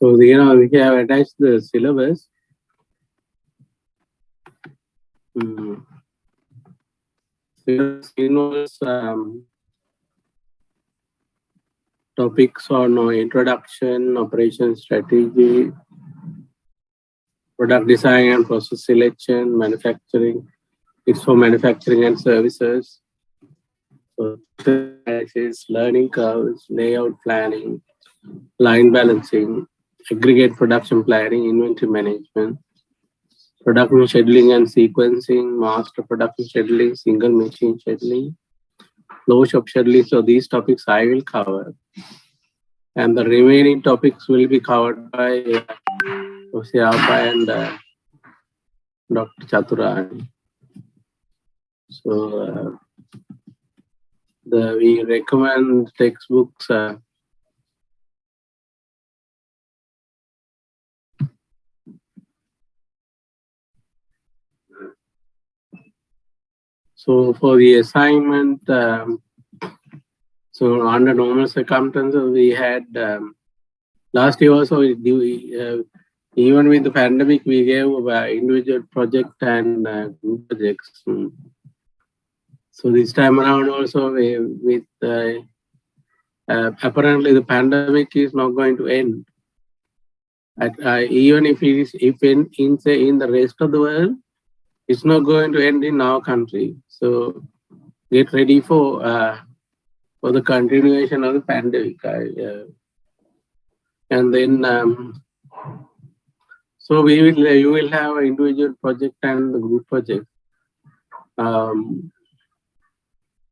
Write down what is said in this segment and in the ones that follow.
So, we have attached the syllabus. Syllabus involves topics on introduction, operation strategy, product design and process selection, manufacturing. It's for manufacturing and services. So, analysis, learning curves, layout planning, line balancing, aggregate production planning, inventory management, production scheduling and sequencing, master production scheduling, single machine scheduling, flow shop scheduling. So these topics I will cover. And the remaining topics will be covered by Jose Alpha and Dr. Chaturani. So we recommend textbooks. So for the assignment, so under normal circumstances, we had last year also, even with the pandemic, we gave individual project and group projects. So this time around also, with apparently the pandemic is not going to end. Even if it is, in the rest of the world, it's not going to end in our country. So get ready for the continuation of the pandemic. And then, so you will have an individual project and the group project.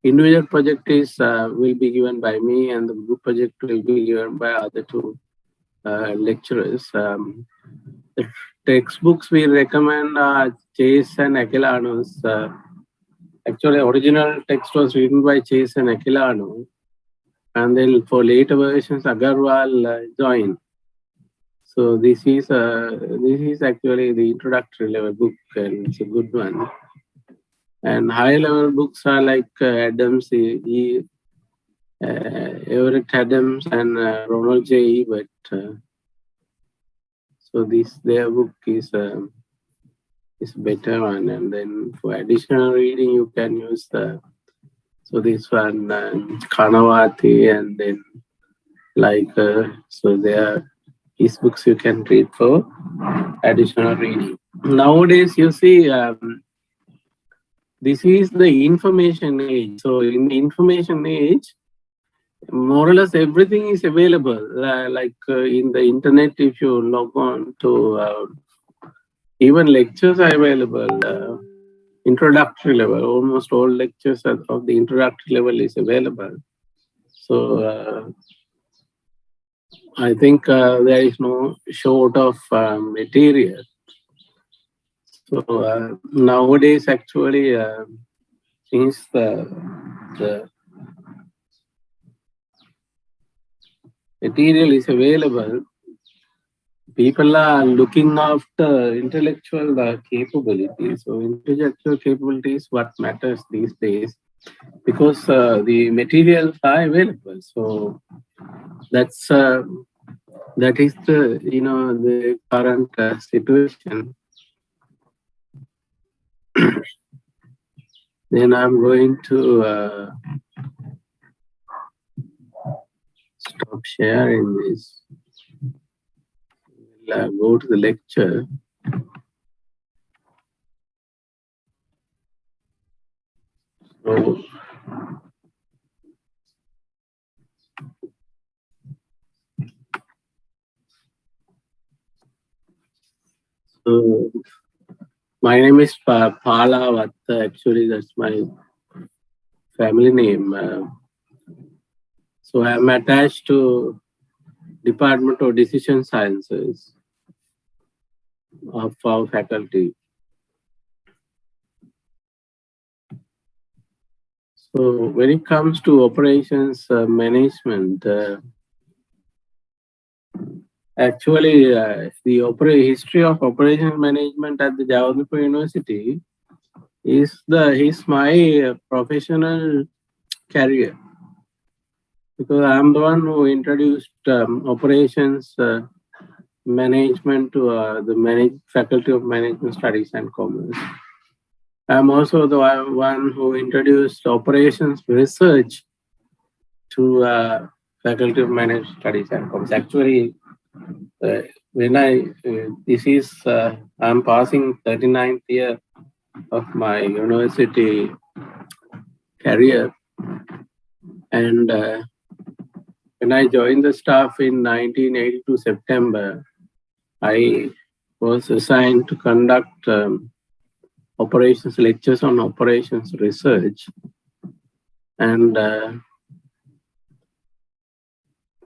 Individual project will be given by me, and the group project will be given by other two lecturers. The textbooks we recommend are Chase and Aquilano's. Actually, original text was written by Chase and Aquilano, and then for later versions, Agarwal joined. So this is actually the introductory level book, and it's a good one. And high level books are like Adams, Everett Adams, and Ronald J. Ebert. So their book is better one. And then for additional reading, you can use so this one, Kanawati, and then so there these books you can read for additional reading. Nowadays, you see, this is the information age. So in the information age, more or less everything is available. In the internet, if you log on to, even lectures are available. Introductory level, almost all lectures of the introductory level is available. So I think there is no short of material. So nowadays, actually, since the material is available, people are looking after intellectual capabilities. So intellectual capability is what matters these days, because the materials are available. So that is the current situation. Then I'm going to stop sharing this. We'll go to the lecture. So my name is Pala Vatta. Actually, that's my family name. So I'm attached to Department of Decision Sciences of our faculty. So when it comes to operations management, actually the history of operations management at the Jawadhpur University is my professional career, because I'm the one who introduced operations management to the Faculty of Management Studies and Commerce. I'm also the one who introduced operations research to Faculty of Management Studies and Commerce. Actually, when I'm passing 39th year of my university career, and when I joined the staff in 1982 September, I was assigned to conduct operations lectures on operations research, and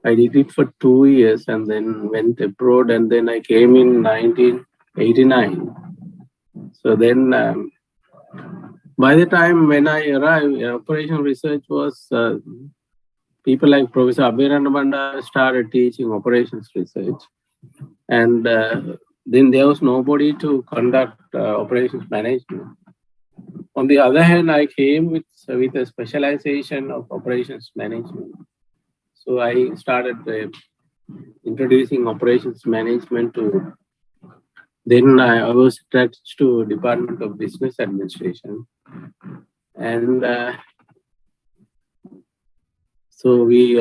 I did it for 2 years and then went abroad, and then I came in 1989. So then by the time when I arrived, operation research was people like Professor Abhiranabanda started teaching operations research, and then there was nobody to conduct operations management. On the other hand, I came with a specialization of operations management. So I started introducing operations management to. Then I was attached to Department of Business Administration, and so we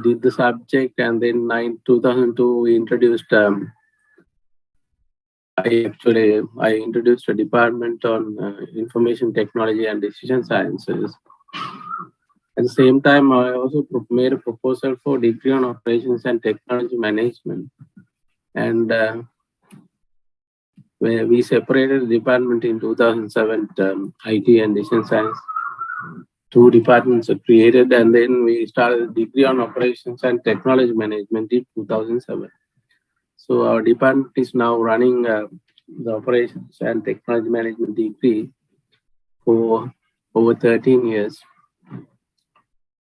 did the subject, and then in 2002 we introduced. I introduced a department on information technology and decision sciences. At the same time, I also made a proposal for degree on operations and technology management, and where we separated the department in 2007. IT and decision science, 2 departments are created, and then we started a degree on operations and technology management in 2007. So our department is now running the operations and technology management degree for over 13 years.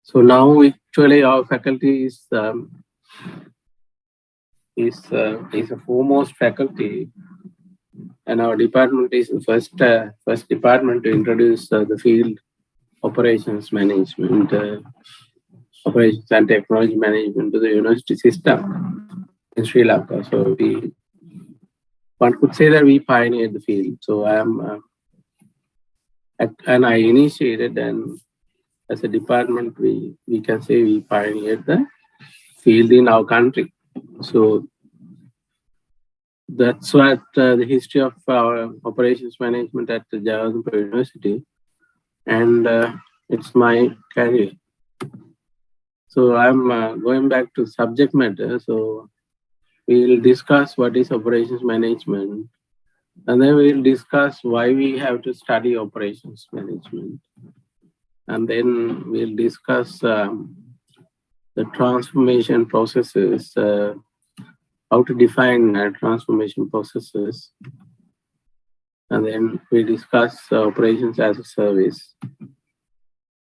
So now actually our faculty is a foremost faculty, and our department is the first department to introduce the field operations management, operations and technology management to the university system in Sri Lanka. So one could say that we pioneered the field. So and I initiated, and as a department, we can say we pioneered the field in our country. So that's what the history of our operations management at the Jawaharlal University, and it's my career. So I'm going back to subject matter. So we'll discuss what is operations management, and then we'll discuss why we have to study operations management. And then we'll discuss the transformation processes, how to define transformation processes. And then we discuss operations as a service.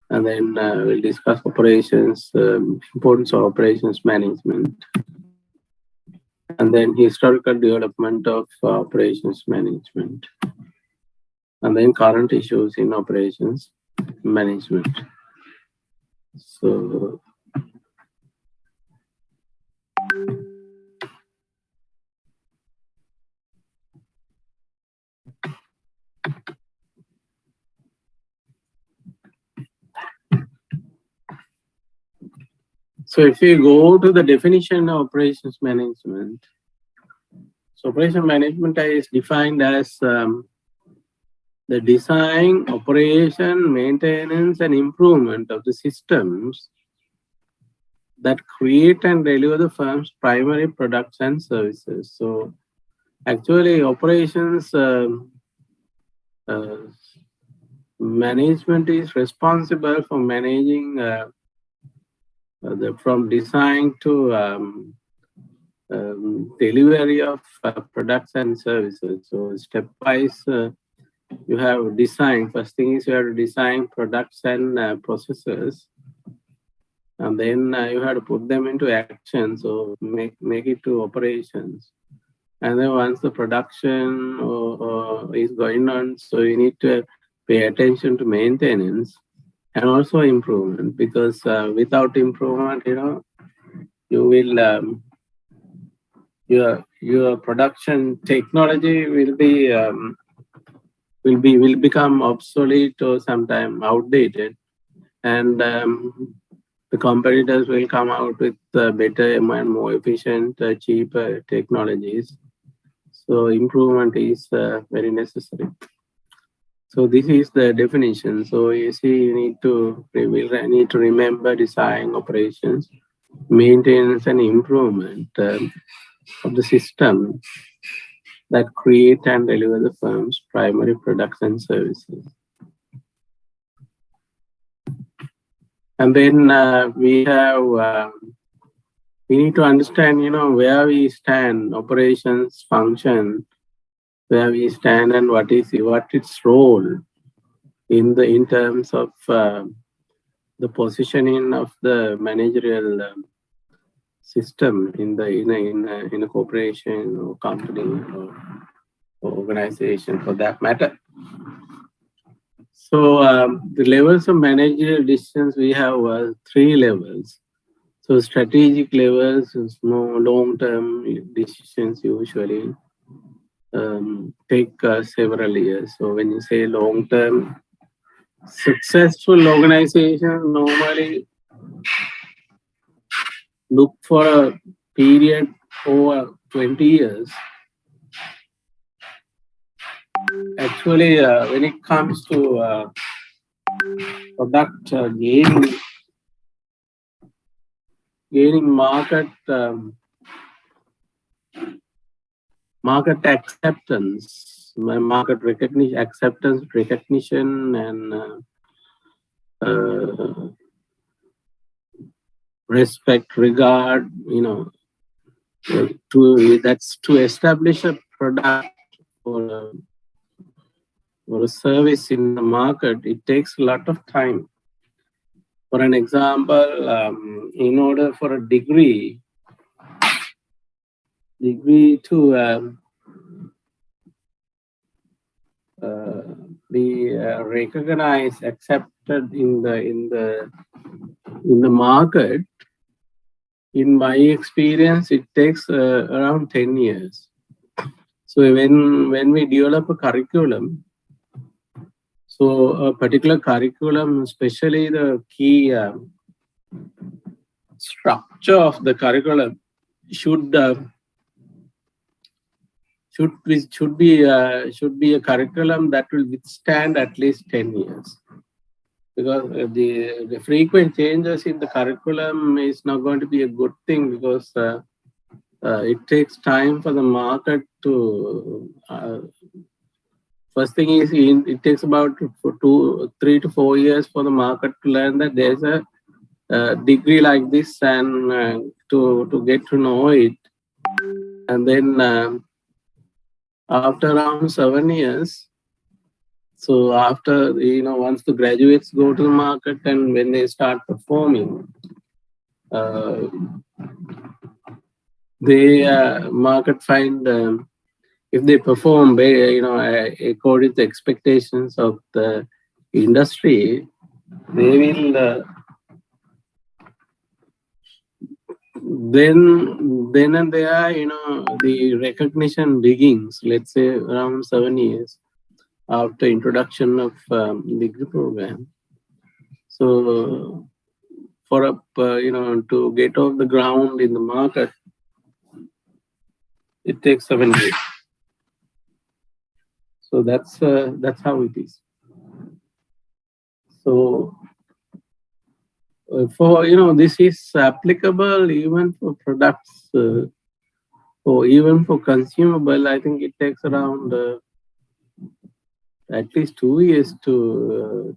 And then we'll discuss operations, importance of operations management. And then historical development of operations management. And then current issues in operations management. So if you go to the definition of operations management, so operation management is defined as the design, operation, maintenance, and improvement of the systems that create and deliver the firm's primary products and services. So actually operations management is responsible for managing from design to delivery of products and services. So stepwise, you have design. First thing is you have to design products and processes, and then you have to put them into action. So make it to operations, and then once the production is going on, so you need to pay attention to maintenance and also improvement, because without improvement, you will your production technology will become obsolete or sometime outdated, and the competitors will come out with better and more efficient, cheaper technologies. So improvement is very necessary. So this is the definition. So you see, we will need to remember design, operations, maintenance, and improvement of the system that create and deliver the firm's primary products and services. And then we need to understand, where we stand, operations, function, where we stand, and what its role in terms of the positioning of the managerial system in a corporation or company or organization for that matter. So the levels of managerial decisions, we have 3 levels. So strategic levels is more long-term decisions usually take several years. So when you say long-term, successful organizations normally look for a period over 20 years. Actually, when it comes to product gaining market acceptance, market recognition, and respect, regard, to establish a product or a service in the market, it takes a lot of time. For an example, in order for a degree to be recognized, accepted in the market, in my experience, it takes around 10 years. So when we develop a curriculum, so a particular curriculum, especially the key structure of the curriculum should be a curriculum that will withstand at least 10 years. Because the frequent changes in the curriculum is not going to be a good thing, because it takes time for the market to. First thing is, it takes about 3 to 4 years for the market to learn that there's a degree like this, and to get to know it. And then after around 7 years, so after, once the graduates go to the market and when they start performing, they market find if they perform, according to expectations of the industry, they will then and there, the recognition begins. Let's say around 7 years after introduction of degree program. So for to get off the ground in the market, it takes 7 years. So that's how it is. So for this is applicable even for products, or even for consumable. I think it takes around at least 2 years for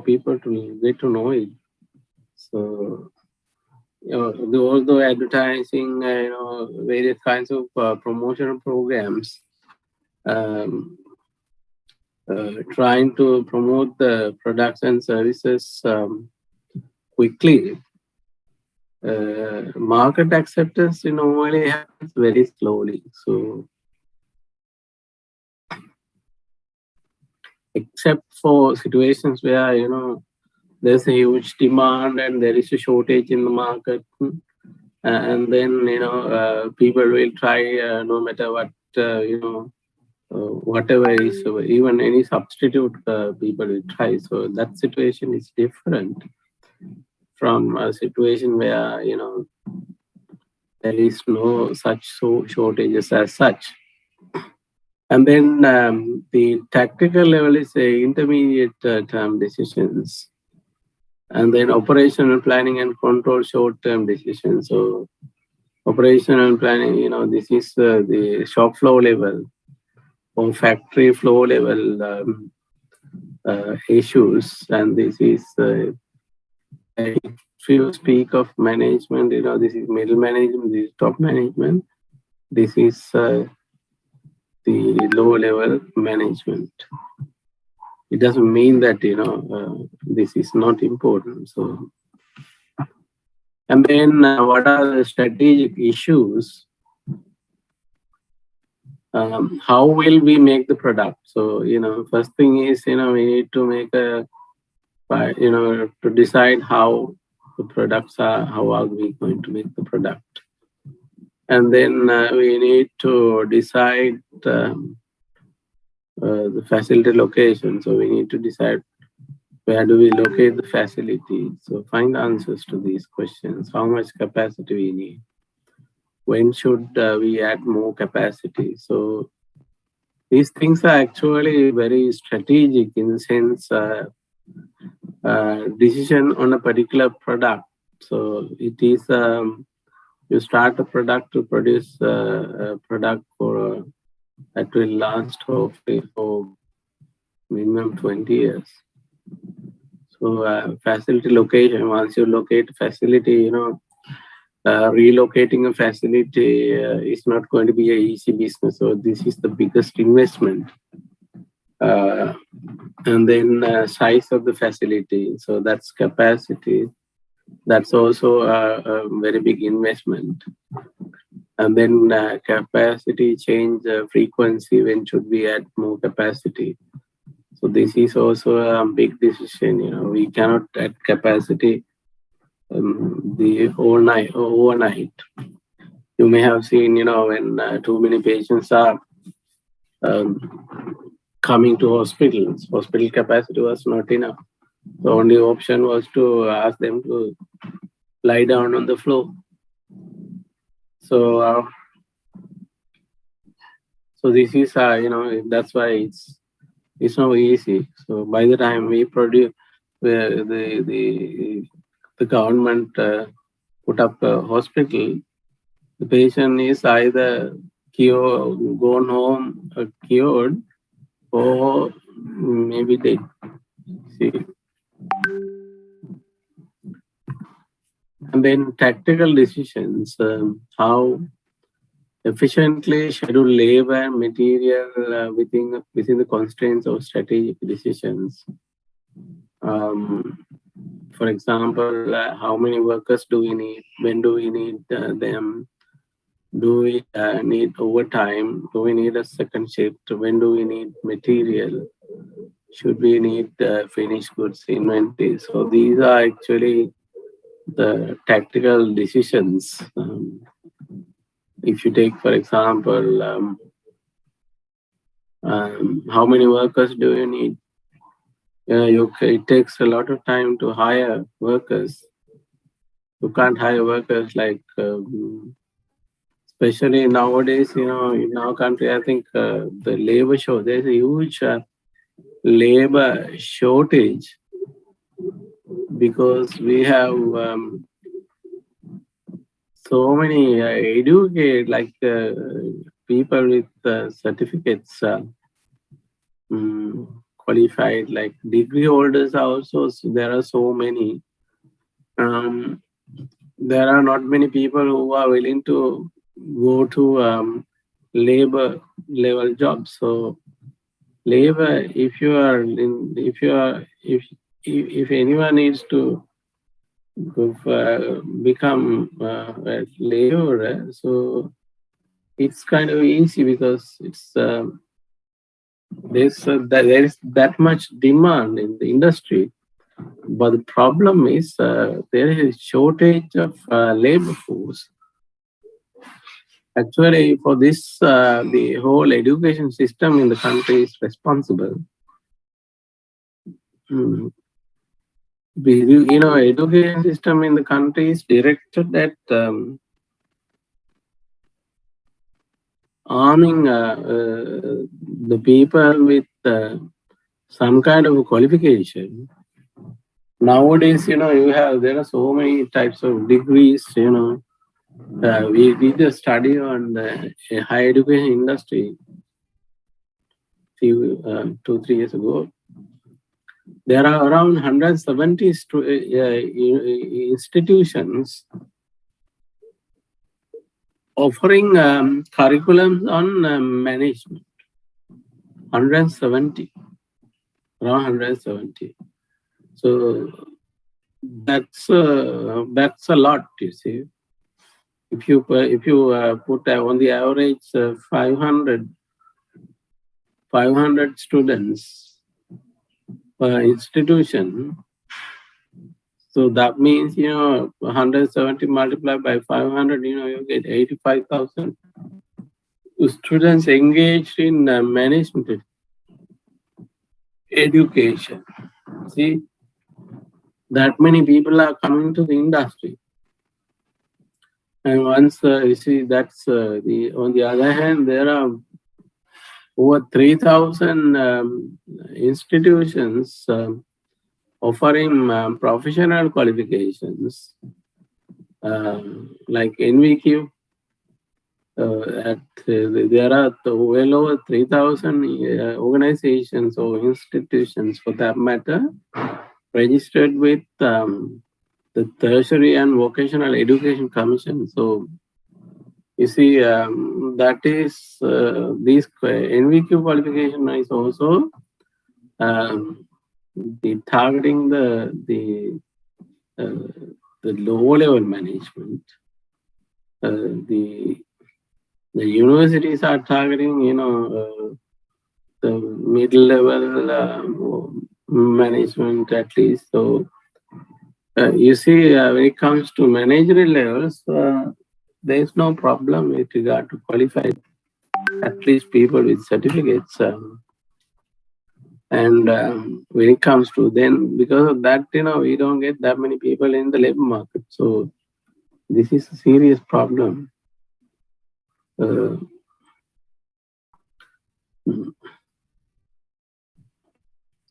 people to get to know it. So although advertising, various kinds of promotional programs, trying to promote the products and services quickly, market acceptance normally happens very slowly. So except for situations where there's a huge demand and there is a shortage in the market, and then people will try no matter what whatever is, even any substitute people will try. So that situation is different from a situation where there is no such shortages as such. And then the tactical level is intermediate term decisions, and then operational planning and control short term decisions. So operational planning, this is the shop floor level or factory floor level issues, and this is if you speak of management, this is middle management, this is top management, this is the low level management. It doesn't mean that this is not important. So, and then what are the strategic issues? How will we make the product? So first thing is we need to make to decide how the products are, how are we going to make the product, and then we need to decide the facility location. So we need to decide where do we locate the facility. So find answers to these questions. How much capacity we need? When should we add more capacity? So these things are actually very strategic in the sense decision on a particular product. So it is you start a product to produce a product that will last hopefully for minimum 20 years. So facility location, once you locate a facility, relocating a facility is not going to be an easy business. So this is the biggest investment. And then size of the facility. So that's capacity. That's also a very big investment. And then capacity change frequency. When should we add more capacity? So this is also a big decision. We cannot add capacity the overnight. You may have seen, when too many patients are coming to hospitals, hospital capacity was not enough. The only option was to ask them to lie down on the floor. So this is that's why it's not easy. So by the time we produce, the government put up a hospital, the patient is either gone home cured, or maybe dead. See. And then tactical decisions, how efficiently schedule labor and material within the constraints of strategic decisions. For example, how many workers do we need? When do we need them? Do we need overtime? Do we need a second shift? When do we need material? Should we need finished goods inventory? So these are actually the tactical decisions. If you take, for example, how many workers do you need? It takes a lot of time to hire workers. You can't hire workers like, especially nowadays, in our country, I think there's a huge labor shortage because we have so many educated, like people with certificates, qualified, like degree holders also. So there are so many. There are not many people who are willing to go to labor level jobs. So labor, if anyone needs to become a laborer, so it's kind of easy because it's there is that much demand in the industry. But the problem is there is a shortage of labor force. Actually, for this, the whole education system in the country is responsible. Mm. Education system in the country is directed at arming the people with some kind of qualification. Nowadays, there are so many types of degrees. We did a study on the higher education industry few 2-3 years ago. There are around 170 institutions offering curriculums on management. 170, around 170. So that's a lot, you see. If you put on the average 500 students per institution, so that means 170 multiplied by 500, you get 85,000 students engaged in management education. See, that many people are coming to the industry. And once you see, that's on the other hand, there are over 3,000 institutions offering professional qualifications like NVQ. There are well over 3,000 organizations or institutions, for that matter, registered with the Tertiary and Vocational Education Commission. So you see, that is this NVQ qualification is also the targeting the low level management. The universities are targeting, the middle level management at least. So you see, when it comes to managerial levels, there is no problem with regard to qualified, at least people with certificates. And when it comes to then, because of that, we don't get that many people in the labor market. So this is a serious problem.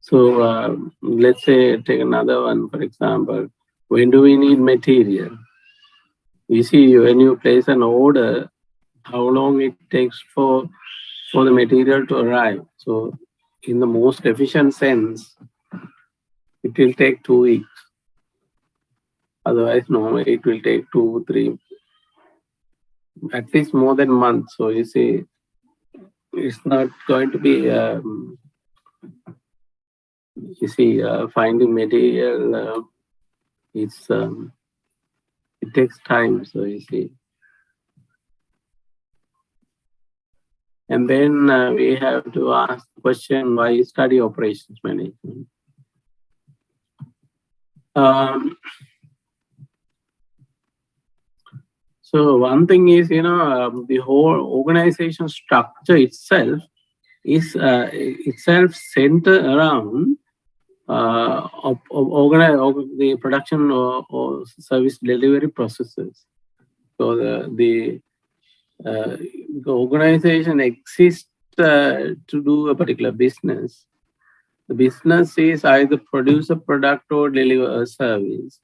So let's say take another one, for example, when do we need material? You see, when you place an order, how long it takes for the material to arrive. So in the most efficient sense, it will take 2 weeks. Otherwise, no, it will take 2, 3, at least more than a month. So you see, it's not going to be, finding material, it takes time. So you see. And then we have to ask the question, why study operations management? So one thing is, the whole organization structure itself is centered around the production or service delivery processes. So the organization exists to do a particular business. The business is either produce a product or deliver a service.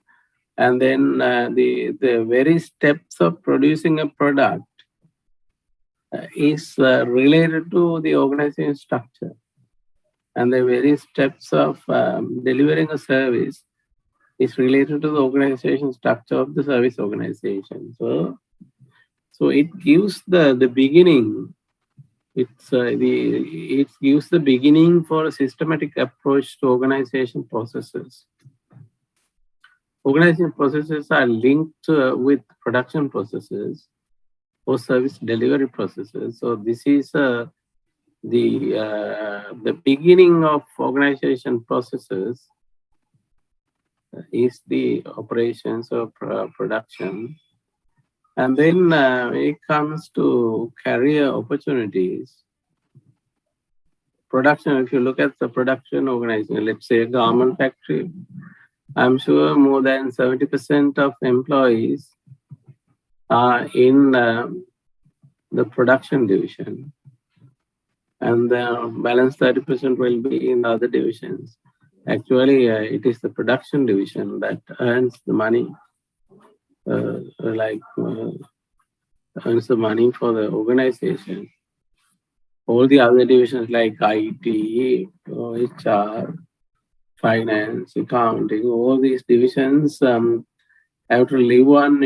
And then the very steps of producing a product is related to the organization structure. And the very steps of delivering a service is related to the organization structure of the service organization. So it gives the beginning. It gives the beginning for a systematic approach to organization processes. Organization processes are linked with production processes or service delivery processes. So this is the beginning of organization processes is the operations of production. And then when it comes to career opportunities, production, if you look at the production organization, let's say a garment factory, I'm sure more than 70% of employees are in the production division, and the balance 30% will be in the other divisions. Actually, it is the production division that earns the money, like earns the money for the organization. All the other divisions like IT, HR, finance, accounting, all these divisions have to live on,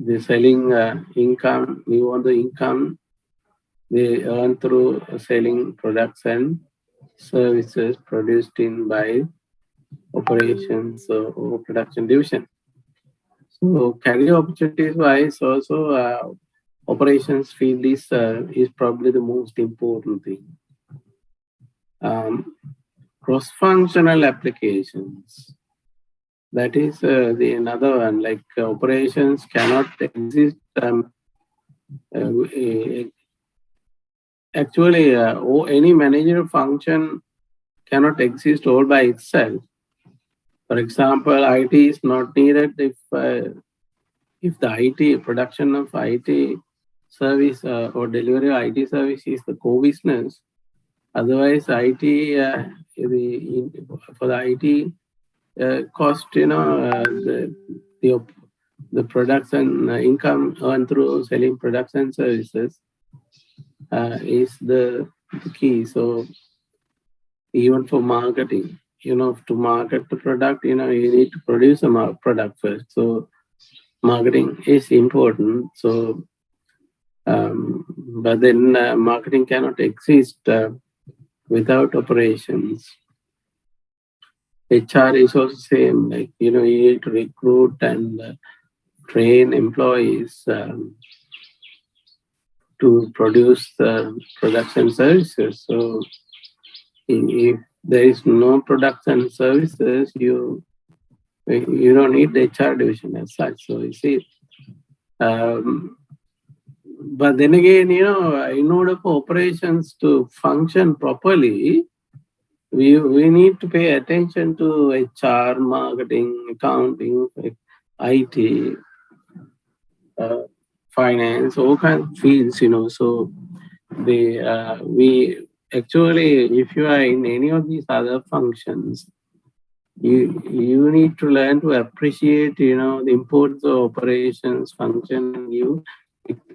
the selling income, live on the income they earn through selling products and services produced in by operations or production division. So career opportunities wise, also operations field is probably the most important thing. Cross-functional applications. That is the another one. Like operations cannot exist. Actually, any managerial function cannot exist all by itself. For example, IT is not needed if the IT production of IT service or delivery of IT service is the core business. Otherwise, IT for the IT cost, the products and income earned through selling products and services is the key. So even for marketing, to market the product, you need to produce a product first. So marketing is important. So, but then marketing cannot exist without operations. HR is also same. Like you need to recruit and train employees to produce products and services. So if there is no products and services, you don't need the HR division as such. So you see, but then again, in order for operations to function properly, we need to pay attention to HR, marketing, accounting, IT, finance, all kinds of fields, So we actually, if you are in any of these other functions, you need to learn to appreciate, the importance of operations function and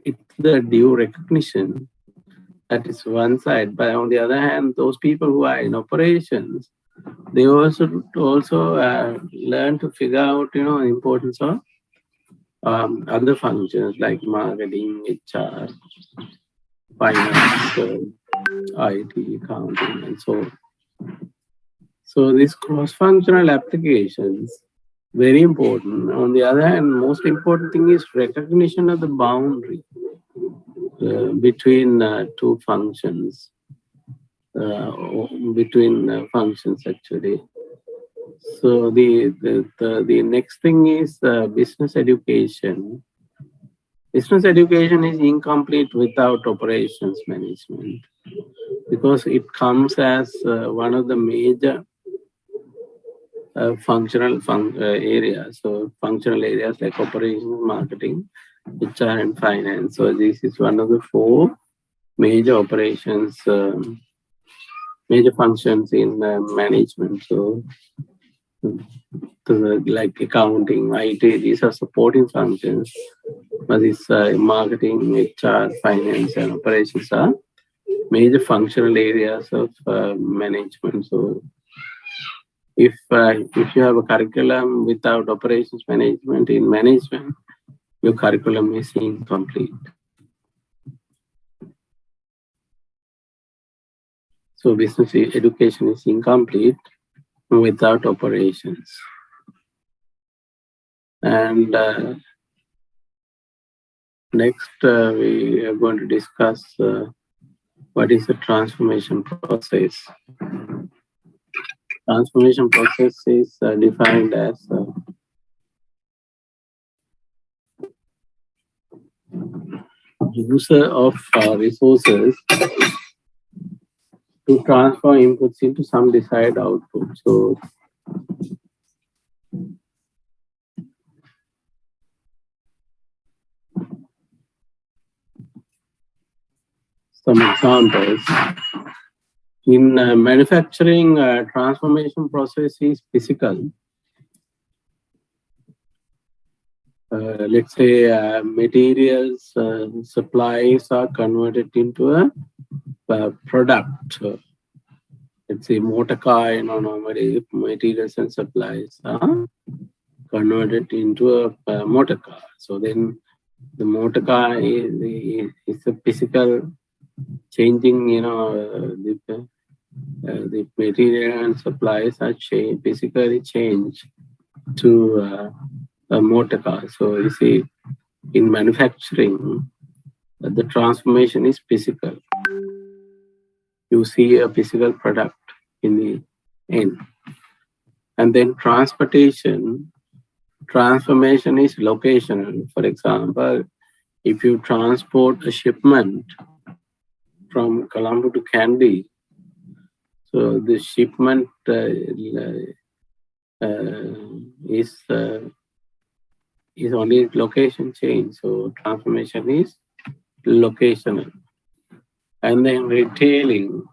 it's the due recognition. That is one side. But on the other hand, those people who are in operations, they also learn to figure out, the importance of other functions like marketing, HR, finance, IT, accounting, and so on. So these cross-functional applications, very important. On the other hand, most important thing is recognition of the boundary between two functions, between functions actually. So the next thing is business education. Business education is incomplete without operations management because it comes as one of the major functional areas. So functional areas like operations, marketing, HR, and finance. So this is one of the four major operations, major functions in management. So like accounting, IT, these are supporting functions. But this marketing, HR, finance, and operations are major functional areas of management. So if you have a curriculum without operations management in management, your curriculum is incomplete. So business education is incomplete without operations. And next, we are going to discuss what is the transformation process. Transformation process is defined as user of resources to transfer inputs into some desired output. So some examples. In manufacturing, transformation process is physical. Let's say materials supplies are converted into a product. Let's say motor car, normally materials and supplies are converted into a motor car. So then the motor car is a physical changing, the material and supplies are physically changed to a motor car. So you see, in manufacturing, the transformation is physical. You see a physical product in the end. And then transformation is locational. For example, if you transport a shipment from Colombo to Kandy, so the shipment is only location change. So transformation is locational. And then retailing.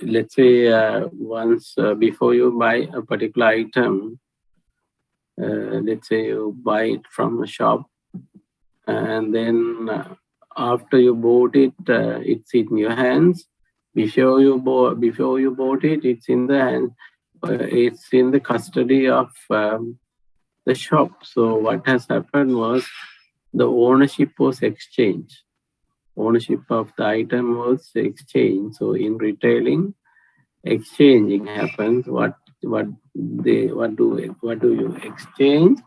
Let's say once before you buy a particular item, let's say you buy it from a shop, and then after you bought it, it's in your hands. Before you bought it, it's in the hand. It's in the custody of the shop. So what has happened was the ownership was exchanged. Ownership of the item was exchanged. So in retailing, exchanging happens. What do you exchange?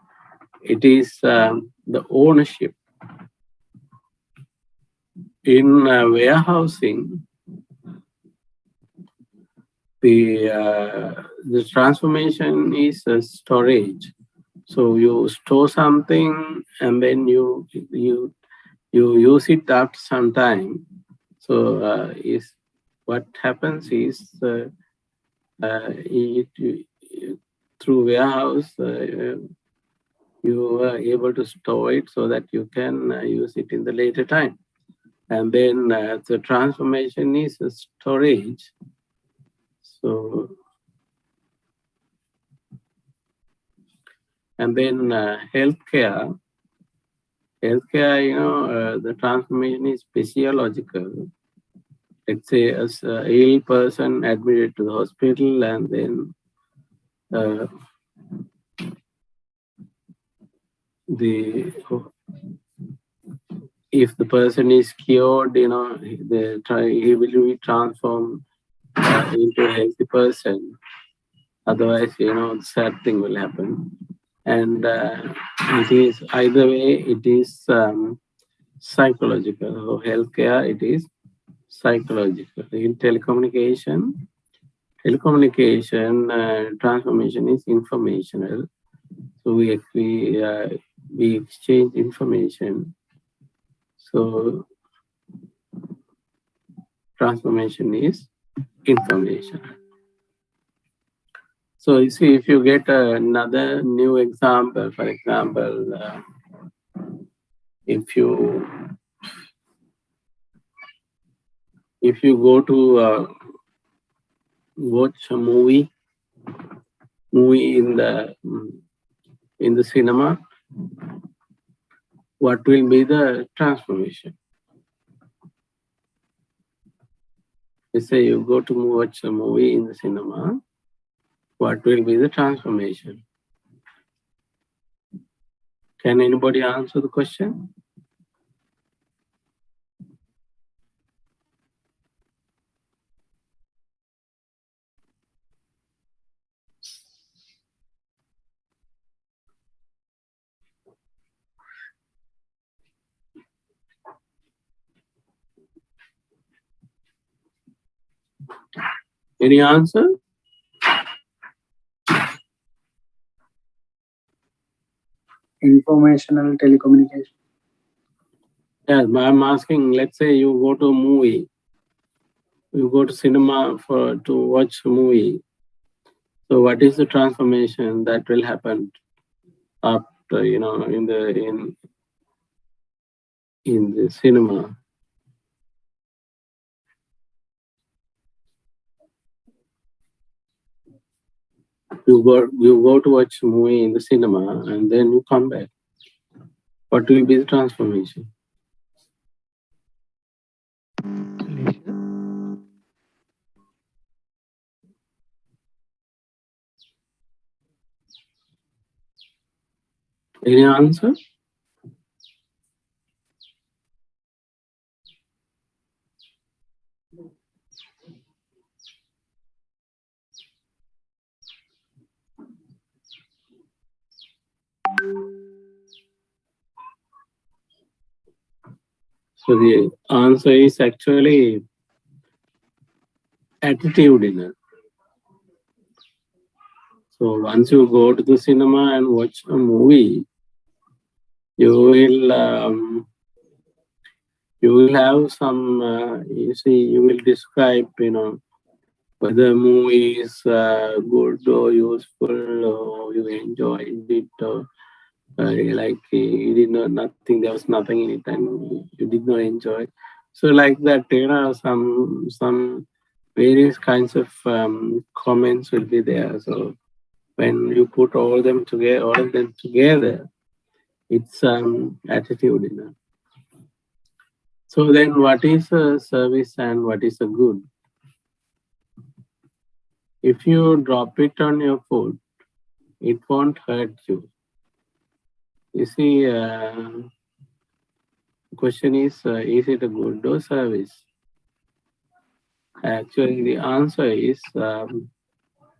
It is the ownership. In warehousing, the transformation is storage. So you store something and then you use it after some time. So is what happens is through warehouse you are able to store it so that you can use it in the later time. And then the transformation is storage. So, and then healthcare, the transformation is physiological. Let's say as an ill person admitted to the hospital, and then if the person is cured, he will be transformed into a healthy person. Otherwise, sad thing will happen. And it is either way, it is psychological. So healthcare, it is psychological. In telecommunication transformation is informational. So we exchange information. So transformation is information. So you see, if you get another new example, for example, if you go to watch a movie in the cinema, what will be the transformation? Let's say you go to watch a movie in the cinema, what will be the transformation? Can anybody answer the question? Any answer? Informational telecommunication. Yeah, I'm asking, let's say you go to a movie, you go to cinema to watch a movie. So what is the transformation that will happen after, in the cinema? You go to watch a movie in the cinema and then you come back. What will be the transformation? Any answer? So the answer is actually attitudinal. So once you go to the cinema and watch a movie, you will have some. You will describe, whether movie is good or useful, or you enjoyed it, or like you did not nothing. There was nothing in it, and you did not enjoy. So like that, some various kinds of comments will be there. So when you put all of them together, it's attitude. So then, what is a service and what is a good? If you drop it on your foot, it won't hurt you. You see, the question is it a good or service? Actually, the answer is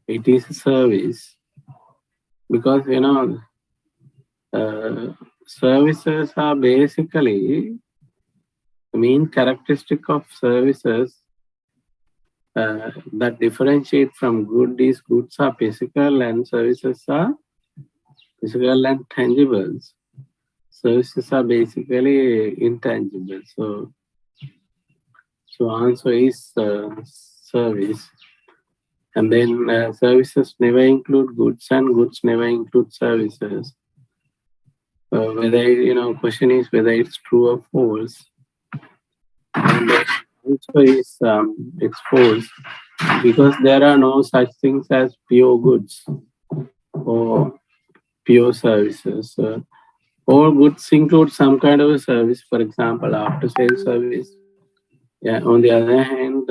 it is a service because services are basically the main characteristic of services that differentiate from good is goods are physical and services are physical and tangibles. Services are basically intangible. So answer is service. And then services never include goods and goods never include services. Question is whether it's true or false. And the answer is it's false because there are no such things as pure goods or pure services. All goods include some kind of a service, for example, after sales service. Yeah, on the other hand,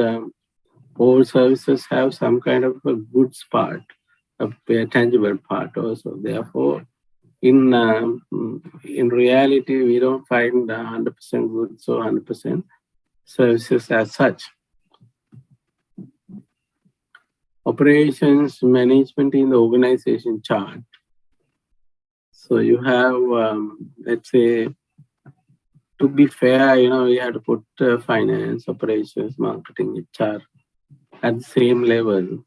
all services have some kind of a goods part, a tangible part also. Therefore, in reality, we don't find 100% goods or 100% services as such. Operations management in the organization chart. So you have, let's say, to be fair, you have to put finance, operations, marketing, HR at the same level.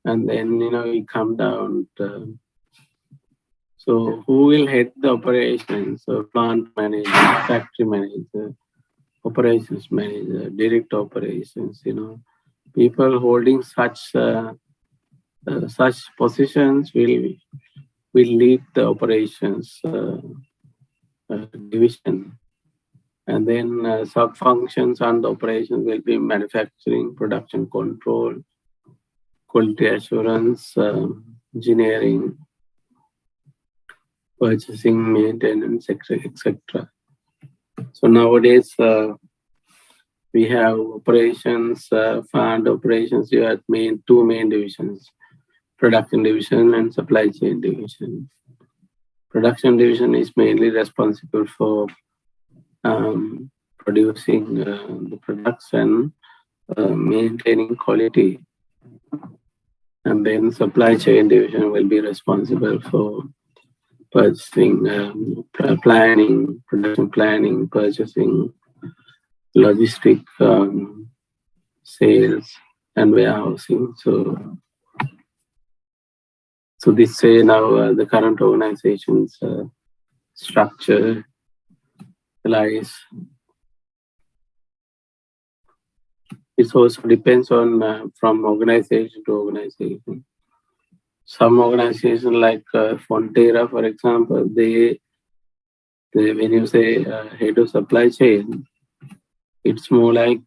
And then, we come down to, so who will head the operations? So plant manager, factory manager, operations manager, direct operations, people holding such positions will lead the operations division. And then sub-functions on the operations will be manufacturing, production control, quality assurance, engineering, purchasing, maintenance, etc. So nowadays we have operations, fund operations. You have two main divisions: production division and supply chain division. Production division is mainly responsible for producing the products and maintaining quality. And then supply chain division will be responsible for purchasing, planning, production planning, purchasing, logistic, sales, and warehousing. So this say now the current organization's structure. lies. It also depends on from organization to organization. Some organization like Fonterra, for example, they when you say head of supply chain, it's more like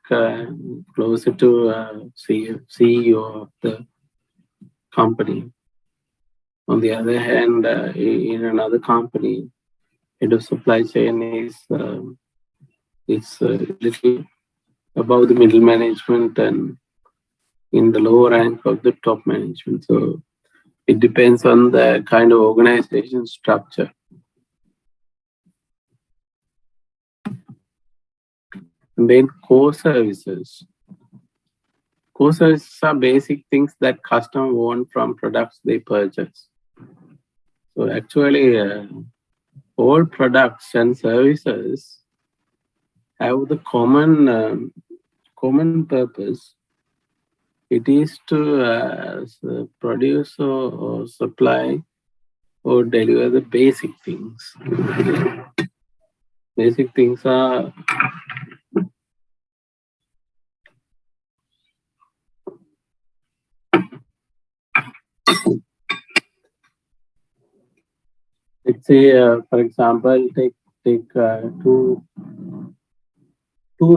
closer to CEO of the company. On the other hand, in another company, head of supply chain is it's a little above the middle management and in the lower rank of the top management. So it depends on the kind of organization structure. And then core services. Core services are basic things that customers want from products they purchase. So actually, all products and services have the common purpose. It is to produce or supply or deliver the basic things. Basic things are let's say, for example, take two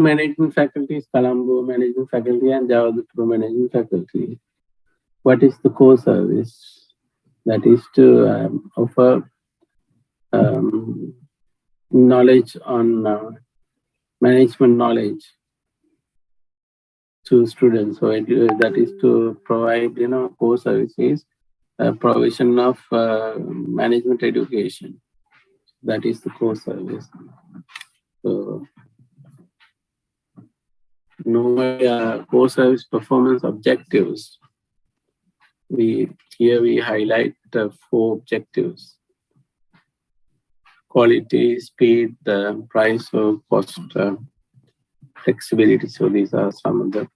management faculties, Colombo management faculty and Jawaharlal management faculty. What is the core service? That is to offer knowledge on management knowledge to students. So that is to provide, core services, provision of management education. That is the core service. So normally, core service performance objectives. We highlight 4 objectives: quality, speed, price, or cost, flexibility. So these are some of the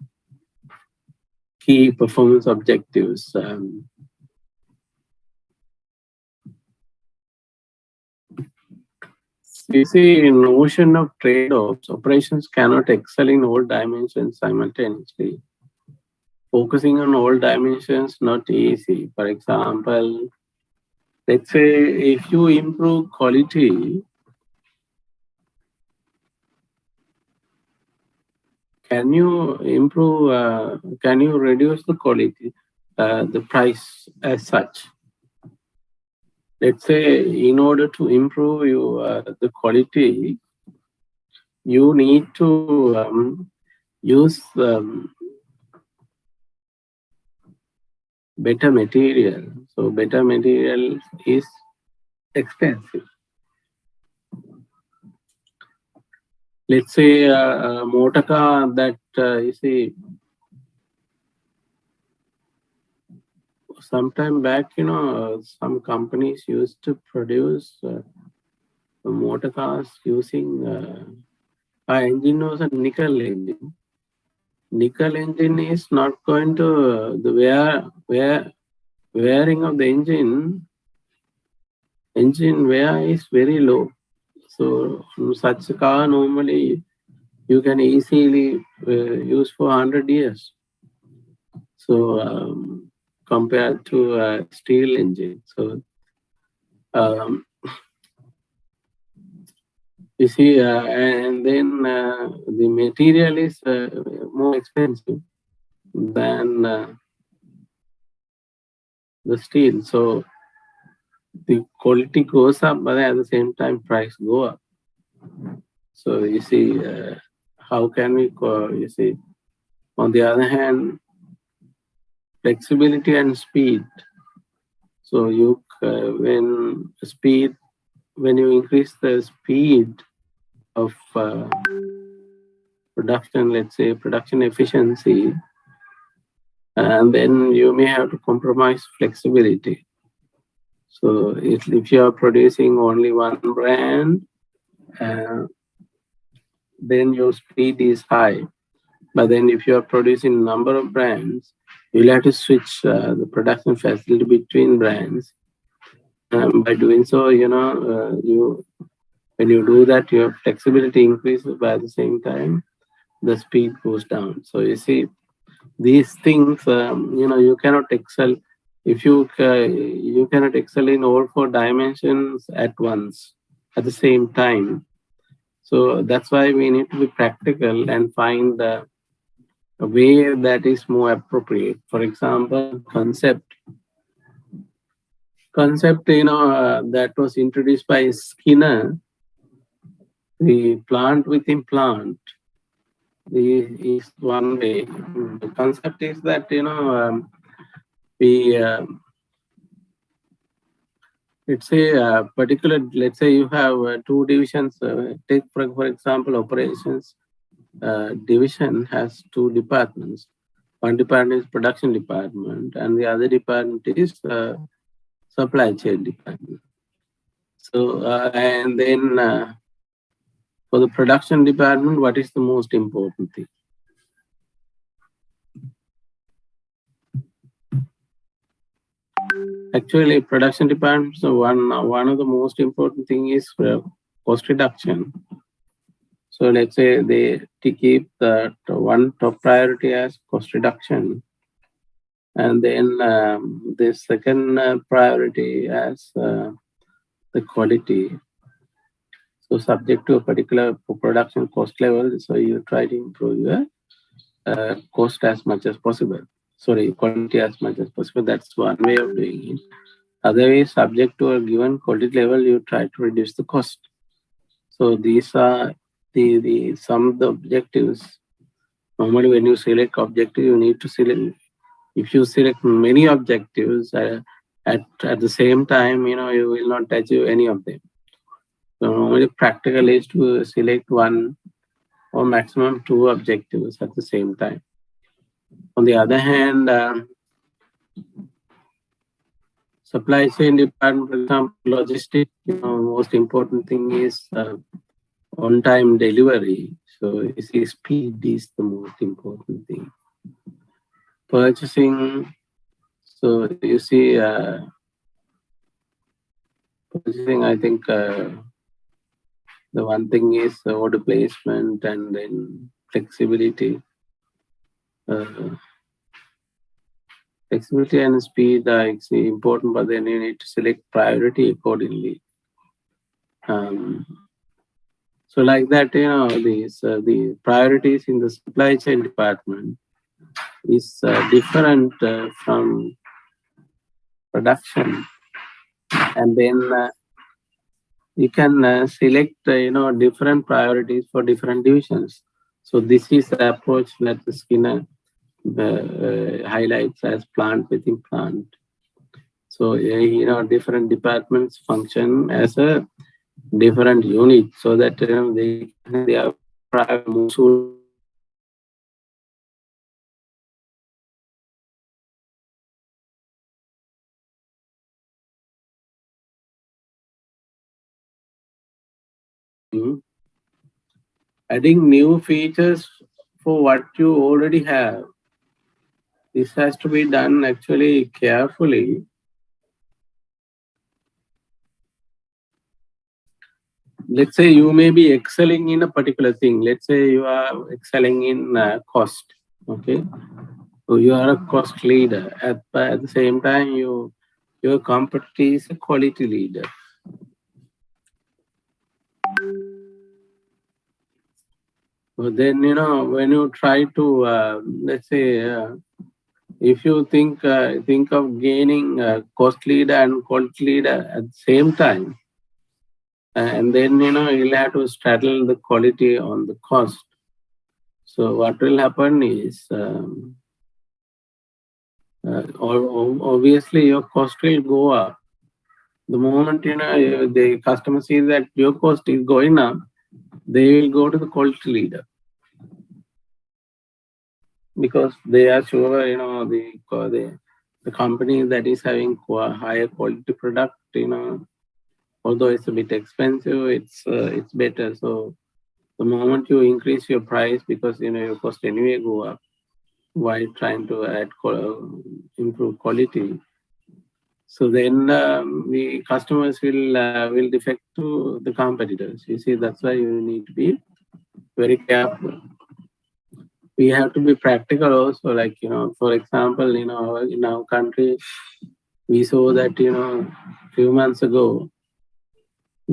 key performance objectives. You see, in notion of trade-offs, operations cannot excel in all dimensions simultaneously. Focusing on all dimensions not easy. For example, let's say if you improve quality, can you reduce the quality, the price as such? Let's say in order to improve the quality, you need to use better material. So better material is expensive. Let's say a motor car that you see sometime back, some companies used to produce motor cars using our engine was a nickel engine. Nickel engine is not going to the wearing of the engine wear is very low. So such a car normally you can easily use for 100 years. So compared to a steel engine. So you see, and then the material is more expensive than the steel. So the quality goes up, but at the same time, price go up. So you see, how can we you see? On the other hand, flexibility and speed. So when you increase the speed of production, let's say production efficiency, and then you may have to compromise flexibility. So if you are producing only one brand, then your speed is high. But then if you are producing a number of brands, you'll have to switch the production facility between brands. By doing so, you When you do that, your flexibility increases, but at the same time, the speed goes down. So you see, these things, you cannot excel if you cannot excel in all four dimensions at once, at the same time. So that's why we need to be practical and find a way that is more appropriate. For example, concept, that was introduced by Skinner, the plant within plant, is one way. The concept is that, we, let's say, let's say you have two divisions. Take, for example, operations division has two departments. One department is production department, and the other department is supply chain department. So, and then for the production department, what is the most important thing? Actually, production department, so one of the most important thing is cost reduction. So let's say they keep the one top priority as cost reduction, and then the second priority as the quality. So subject to a particular production cost level, so you try to improve your cost as much as possible. Sorry, quality as much as possible. That's one way of doing it. Other way, subject to a given quality level, you try to reduce the cost. So these are the some of the objectives. Normally, when you select objective, you need to select. If you select many objectives at the same time, you will not achieve any of them. So normally, practical is to select one or maximum two objectives at the same time. On the other hand, supply chain department, for example, logistics, most important thing is on-time delivery. So you see, speed is the most important thing. Purchasing, so you see, purchasing, I think the one thing is order placement and then flexibility. Flexibility and speed are important, but then you need to select priority accordingly. So like that, the priorities in the supply chain department is different from production, and then you can select different priorities for different divisions. So this is the approach that the Skinner highlights as plant within plant. So different departments function as a different unit, so that they are more adding new features for what you already have. This has to be done actually carefully. Let's say you may be excelling in a particular thing. Let's say you are excelling in cost. Okay, so you are a cost leader. At the same time, your competitor is a quality leader. So then when you try to let's say if you think of gaining cost leader and quality leader at the same time, and then you'll have to straddle the quality on the cost. So what will happen is obviously your cost will go up. The moment the customer sees that your cost is going up, they will go to the quality leader, because they are sure the company that is having higher quality product, although it's a bit expensive, it's better. So the moment you increase your price, because your cost anyway go up while trying to improve quality. So then the customers will defect to the competitors. You see, that's why you need to be very careful. We have to be practical also. Like, for example, in our country, we saw that, few months ago,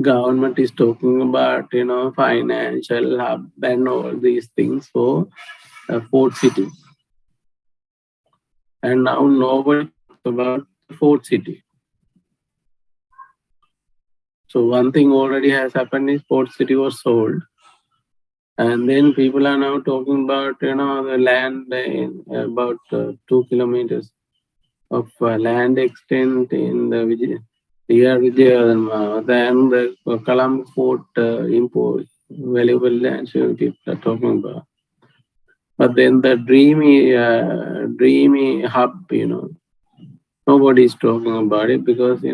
government is talking about, financial hub and all these things for port cities. And now nobody talks about the port city. So one thing already has happened is port city was sold. And then people are now talking about, the land in about 2 kilometers of land extent in the near Vijayadharma. Then the Colombo Fort import valuable land, so people are talking about. But then the dreamy hub, nobody is talking about it because,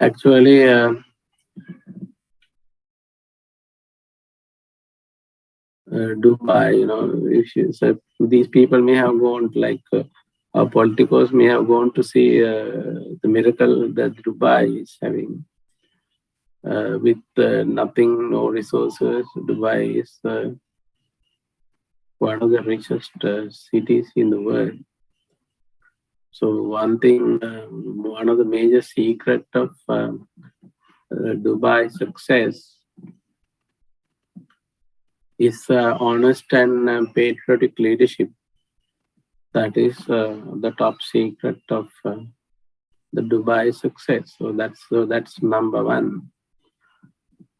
actually, Dubai, so these people may have gone like politicos may have gone to see the miracle that Dubai is having with nothing, no resources. Dubai is one of the richest cities in the world. So one thing, one of the major secret of Dubai success is honest and patriotic leadership. That is the top secret of the Dubai success. So that's number one.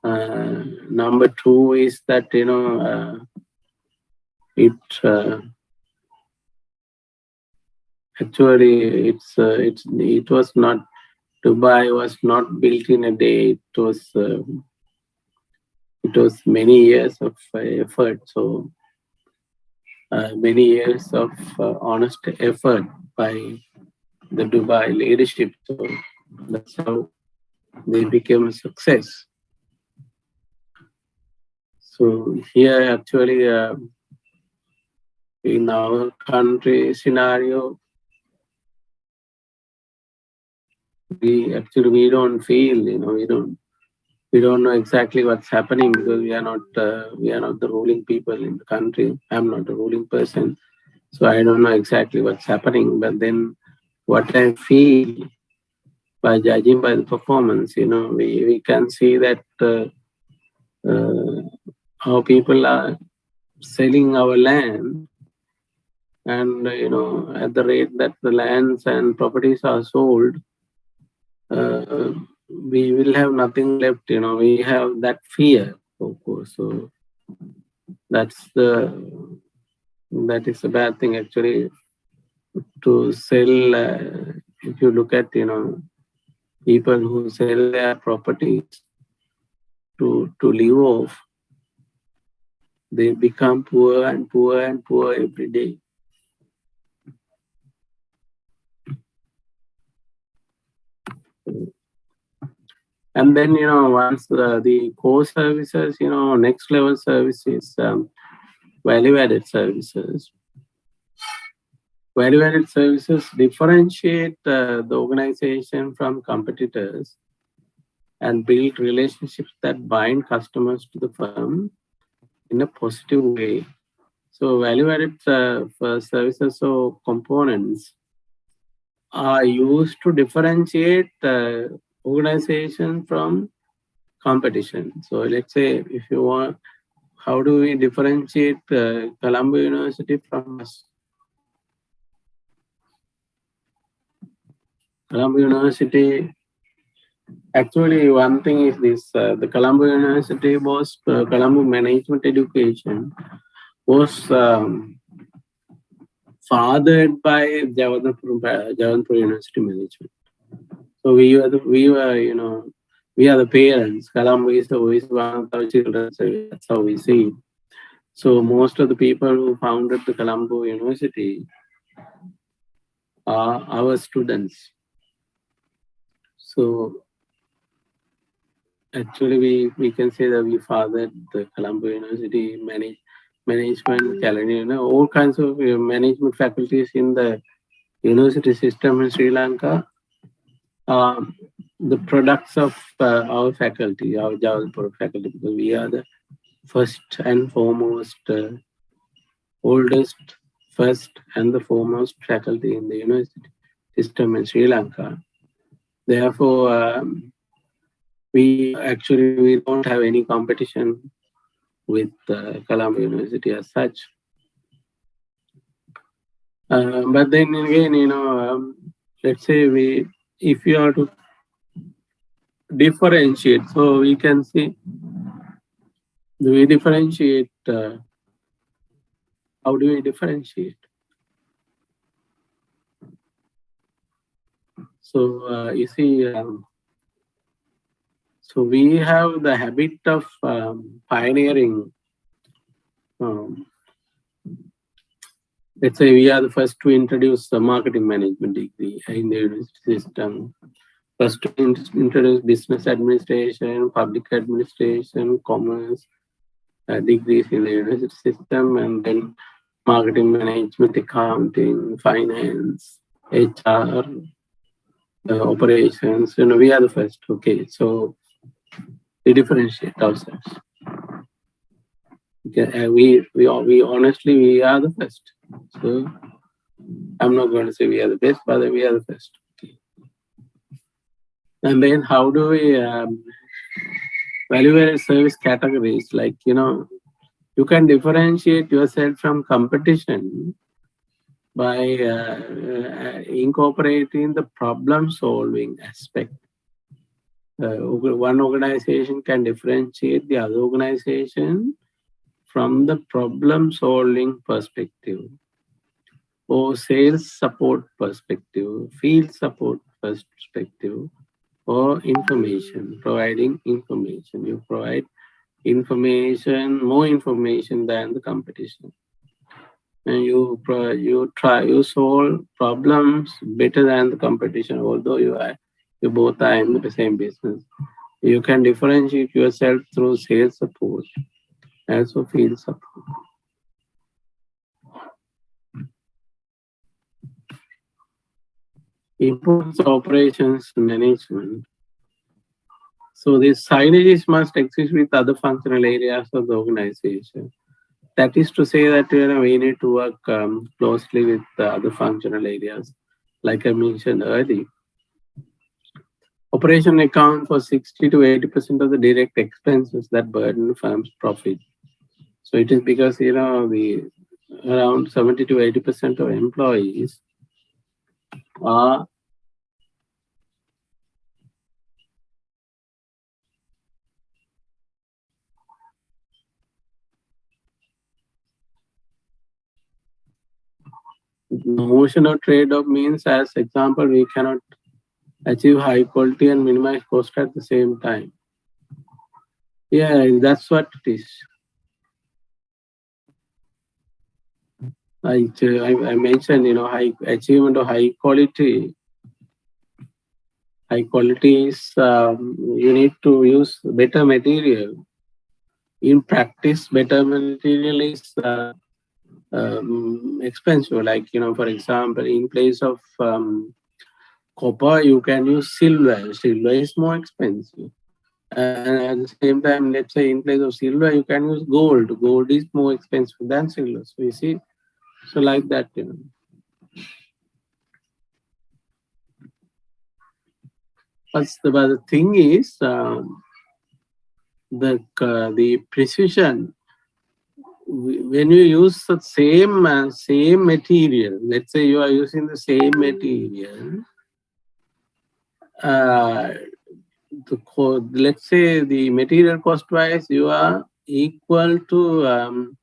Number two is that it actually it was not, Dubai was not built in a day. It was many years of effort. So many years of honest effort by the Dubai leadership. So that's how they became a success. So here actually in our country scenario, we don't feel, we don't know exactly what's happening because we are not the ruling people in the country. I'm not a ruling person, so I don't know exactly what's happening. But then what I feel by judging by the performance, we can see that how people are selling our land, and at the rate that the lands and properties are sold, we will have nothing left. We have that fear, of course. So that is a bad thing actually, to sell. If you look at people who sell their properties to live off, they become poor and poor and poor every day. And then, once the core services, next level services, value-added services. Value-added services differentiate the organization from competitors and build relationships that bind customers to the firm in a positive way. So value-added services or components are used to differentiate organization from competition. So let's say if you want, how do we differentiate Colombo University from us? Colombo University, actually one thing is this, the Colombo University was, Colombo Management Education was fathered by Javanpur University Management. So we are the parents. Colombo is one of our children. So that's how we see it. So most of the people who founded the Colombo University are our students. So actually we can say that we fathered the Colombo University management, calendar, all kinds of management faculties in the university system in Sri Lanka, the products of our faculty, our Jabalpur faculty, because we are the first and foremost, oldest, first and the foremost faculty in the university system in Sri Lanka. Therefore, we don't have any competition with Colombo University as such. But then again, let's say if you are to differentiate, so we can see we differentiate. How do we differentiate? So you see, so we have the habit of pioneering. Let's say we are the first to introduce the marketing management degree in the university system. First to introduce business administration, public administration, commerce degrees in the university system, and then marketing management, accounting, finance, HR, operations. We are the first. Okay, so we differentiate ourselves. Okay, we honestly we are the first. So I'm not going to say we are the best, but we are the first. Okay. And then how do we value-added service categories? Like you can differentiate yourself from competition by incorporating the problem-solving aspect. One organization can differentiate the other organization from the problem-solving perspective, or sales support perspective, field support perspective, or information, providing information. You provide information, more information than the competition. And you solve problems better than the competition, although you both are in the same business. You can differentiate yourself through sales support, also field support. Importance of operations management. So these synergies must exist with other functional areas of the organization. That is to say that we need to work closely with the other functional areas, like I mentioned earlier. Operation account for 60 to 80% of the direct expenses that burden firm's profit. So it is because the around 70 to 80% of employees are notion of trade-off means, as example, we cannot achieve high quality and minimize cost at the same time. Yeah, that's what it is. I mentioned, high achievement of high quality. High quality is you need to use better material. In practice, better material is expensive. Like for example, in place of copper, you can use silver. Silver is more expensive. And at the same time, let's say in place of silver, you can use gold. Gold is more expensive than silver. So you see, so like that, But the thing is, the precision. When you use the same material, let's say you are using the same material. Let's say the material cost wise, you are equal to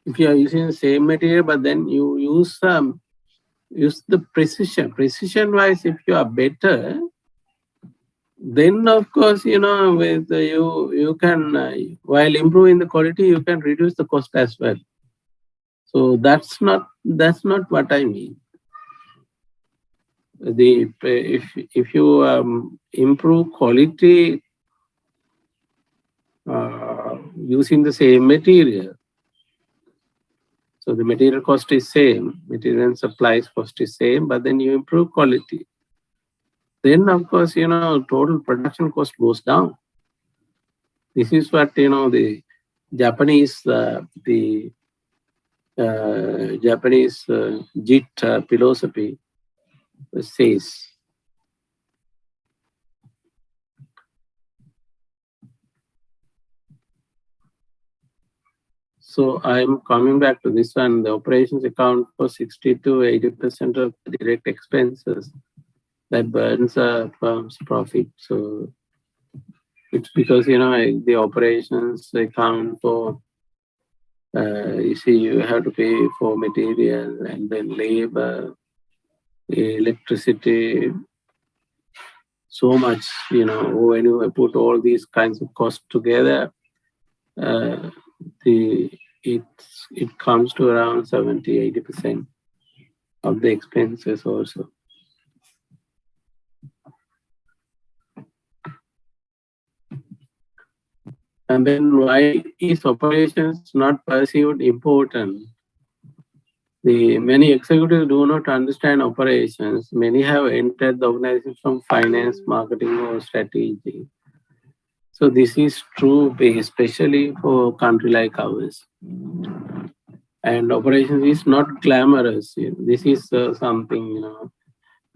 if you are using the same material, but then you use the precision. Precision wise, if you are better, then of course with you can while improving the quality, you can reduce the cost as well. So that's not what I mean. If you improve quality using the same material, So the material cost is same, material and supplies cost is same, but then you improve quality. Then of course, total production cost goes down. This is what, the Japanese, the Japanese JIT philosophy says. So I'm coming back to this one. The operations account for 60 to 80% of the direct expenses that burns a firm's profit. So it's because, the operations account for, you have to pay for material and then labor, electricity, so much, when you put all these kinds of costs together, uh, it comes to around 70-80% of the expenses also. And then why is operations not perceived important? The many executives do not understand operations. Many have entered the organization from finance, marketing, or strategy. So this is true, especially for a country like ours. And operations is not glamorous. This is something,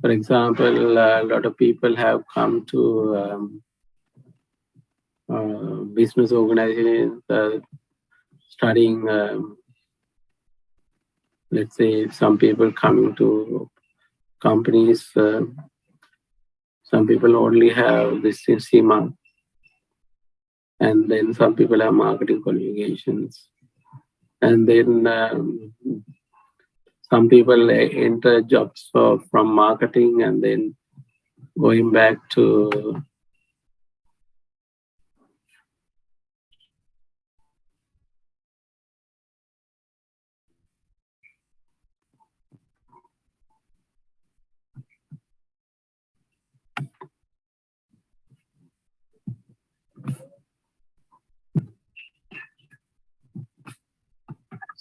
for example, a lot of people have come to business organizations studying, let's say, some people coming to companies, some people only have this CIMA, and then some people have marketing qualifications. And then some people enter jobs from marketing and then going back to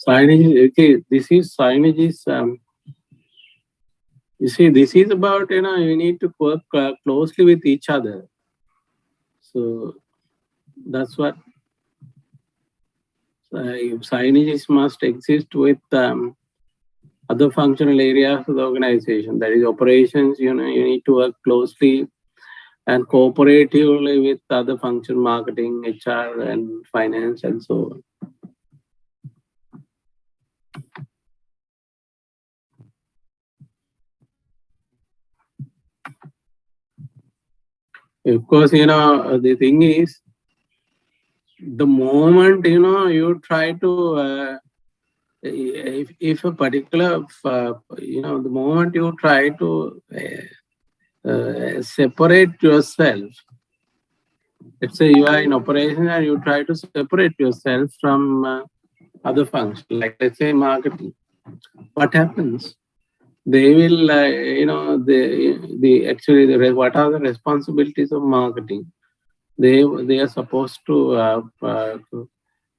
signage. Okay, this is signage is, you see, this is about, you need to work closely with each other. So that's what signages must exist with other functional areas of the organization. That is operations, you need to work closely and cooperatively with other function, marketing, HR, and finance, and so on. Of course, the thing is, the moment, you try to, if a particular, the moment you try to separate yourself, let's say you are in operation and you try to separate yourself from other functions, like let's say marketing, what happens? They will, what are the responsibilities of marketing? They are supposed to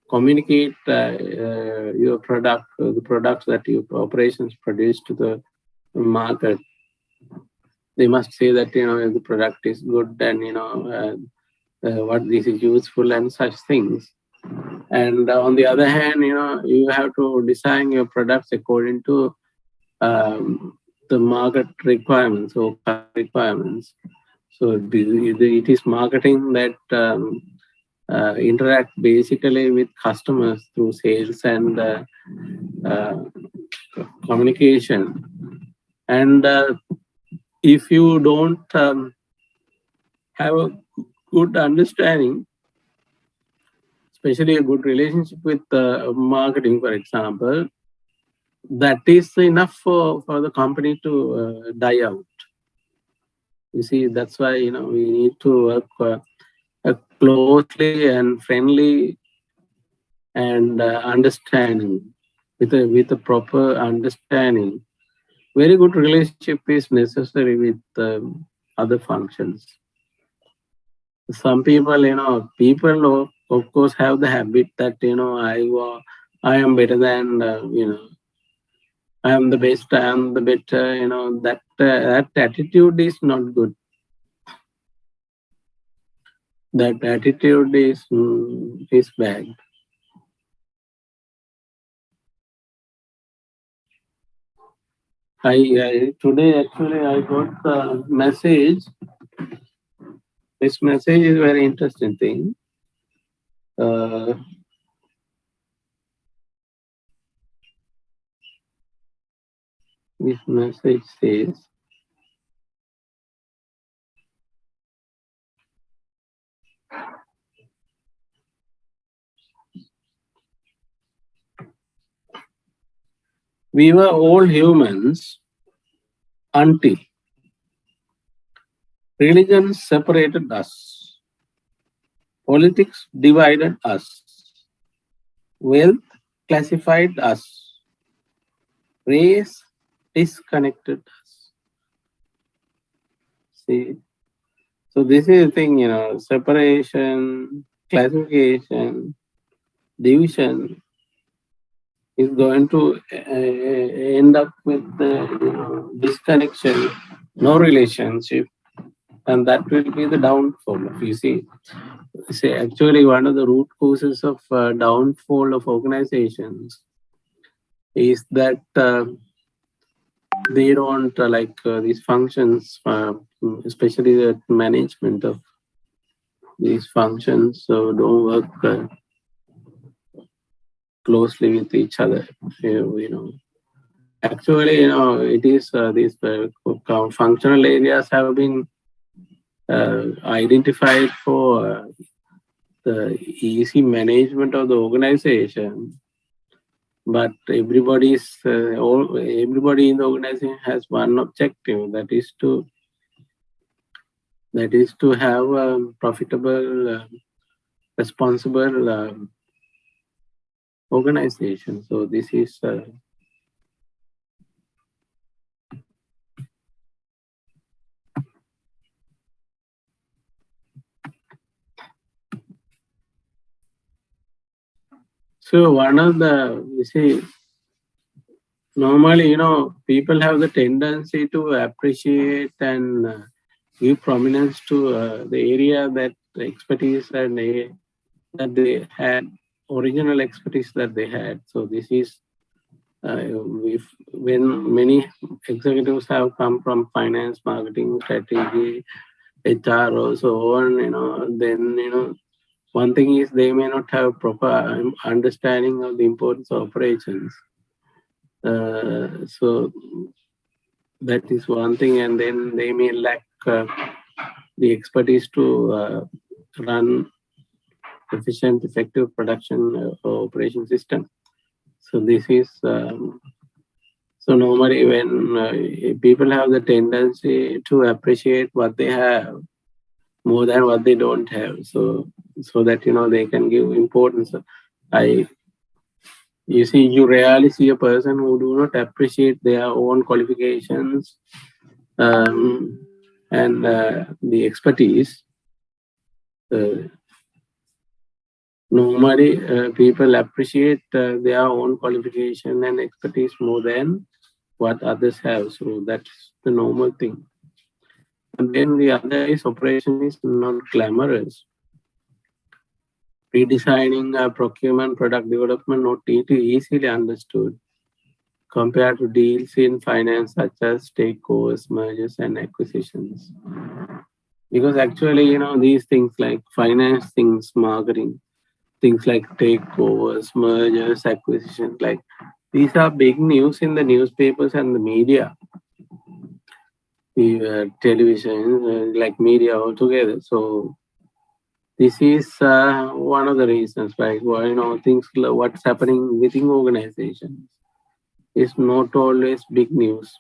communicate your product, the products that your operations produce to the market. They must say that, the product is good and, what this is useful and such things. And on the other hand, you have to design your products according to the market requirements or requirements. So it is marketing that interact basically with customers through sales and communication. And if you don't have a good understanding, especially a good relationship with marketing, for example, that is enough for the company to die out. You see, that's why, we need to work closely and friendly and understanding with a proper understanding. Very good relationship is necessary with other functions. Some people, people of course have the habit that, I am better than, I am the best, I am the better, that attitude is not good. That attitude is bad. Today actually I got the message. This message is very interesting thing. Uh, this message says, we were all humans until religion separated us, politics divided us, wealth classified us, race disconnected us. See, so this is the thing, separation, classification, division is going to end up with disconnection, no relationship, and that will be the downfall. You see, actually one of the root causes of downfall of organizations is that they don't like these functions, especially the management of these functions, so don't work closely with each other. Actually, it is these functional areas have been identified for the easy management of the organization, but everybody in the organization has one objective, that is to have a profitable, responsible organization. So this is so one of the, you see, normally, people have the tendency to appreciate and give prominence to the area that the expertise and that they had, original expertise that they had. So this is when many executives have come from finance, marketing, strategy, HR, or so on, then one thing is they may not have proper understanding of the importance of operations. So that is one thing, and then they may lack the expertise to run efficient, effective production operation system. So this is so normally when people have the tendency to appreciate what they have more than what they don't have, so that they can give importance. You rarely see a person who do not appreciate their own qualifications and the expertise. Normally, people appreciate their own qualification and expertise more than what others have. So that's the normal thing. And then the other is operation is not glamorous. Redesigning procurement, product development, not easily understood compared to deals in finance such as takeovers, mergers, and acquisitions. Because actually, these things like finance things, marketing, things like takeovers, mergers, acquisitions, like these are big news in the newspapers and the media, the television, like media altogether. So this is one of the reasons, right? Why things what's happening within organizations is not always big news.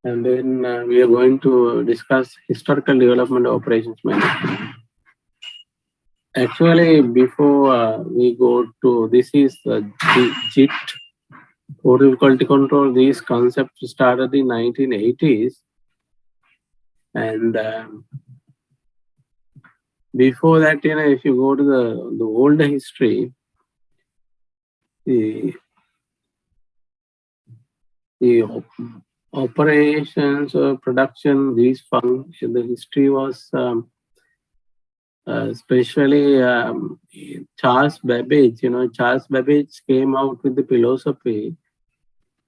And then we are going to discuss historical development of operations management. Actually, before we go to this is JIT, total quality control. These concepts started in 1980s, and Before that, if you go to the older history, the operations or production, these functions, the history was especially Charles Babbage. Charles Babbage came out with the philosophy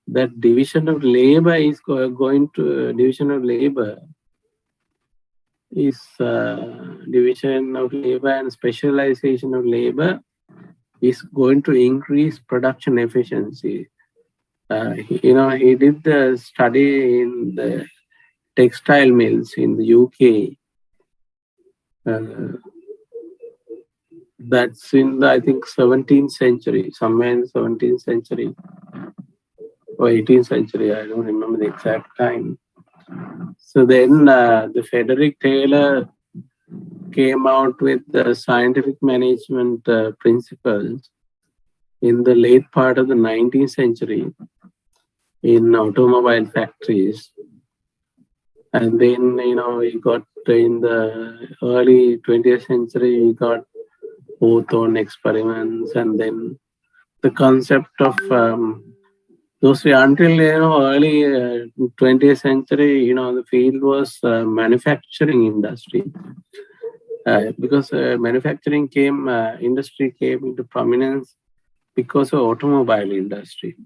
that division of labor is going to division of labor is division of labor and specialization of labor is going to increase production efficiency. He did the study in the textile mills in the UK. That's in the, I think, 17th century, somewhere in the 17th century or 18th century. I don't remember the exact time. So then the Frederick Taylor came out with the scientific management principles in the late part of the 19th century in automobile factories. And then, we got in the early 20th century, we got Hawthorne experiments, and then the concept of those until early 20th century, the field was manufacturing industry. Because manufacturing industry came into prominence because of automobile industry.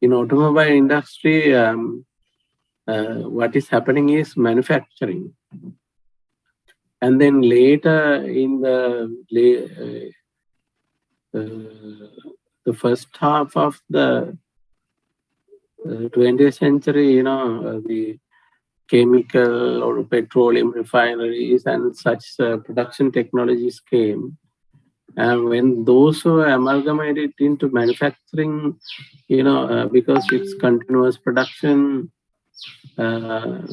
In automobile industry, what is happening is manufacturing. And then later in the first half of the 20th century, the chemical or petroleum refineries and such production technologies came. And when those were amalgamated into manufacturing, because it's continuous production, and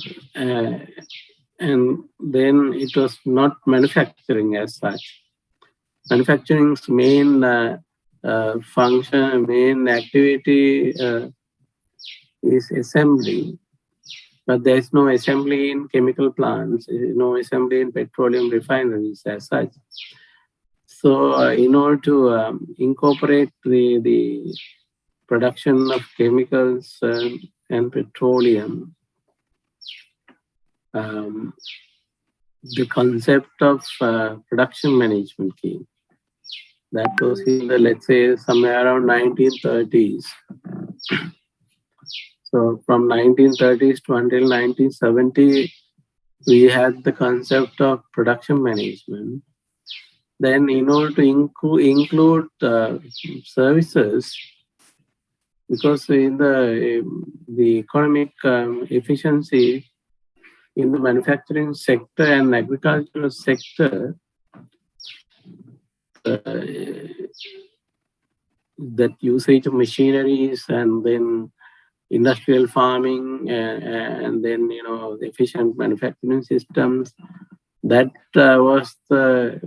then it was not manufacturing as such. Manufacturing's main function, main activity is assembly. But there's no assembly in chemical plants, no assembly in petroleum refineries as such. So in order to incorporate the production of chemicals and petroleum, the concept of production management came. That was in the, let's say, somewhere around 1930s. So from 1930s to until 1970, we had the concept of production management. Then in order to include services, because in the economic efficiency in the manufacturing sector and agricultural sector, that usage of machineries and then industrial farming and then the efficient manufacturing systems, that was the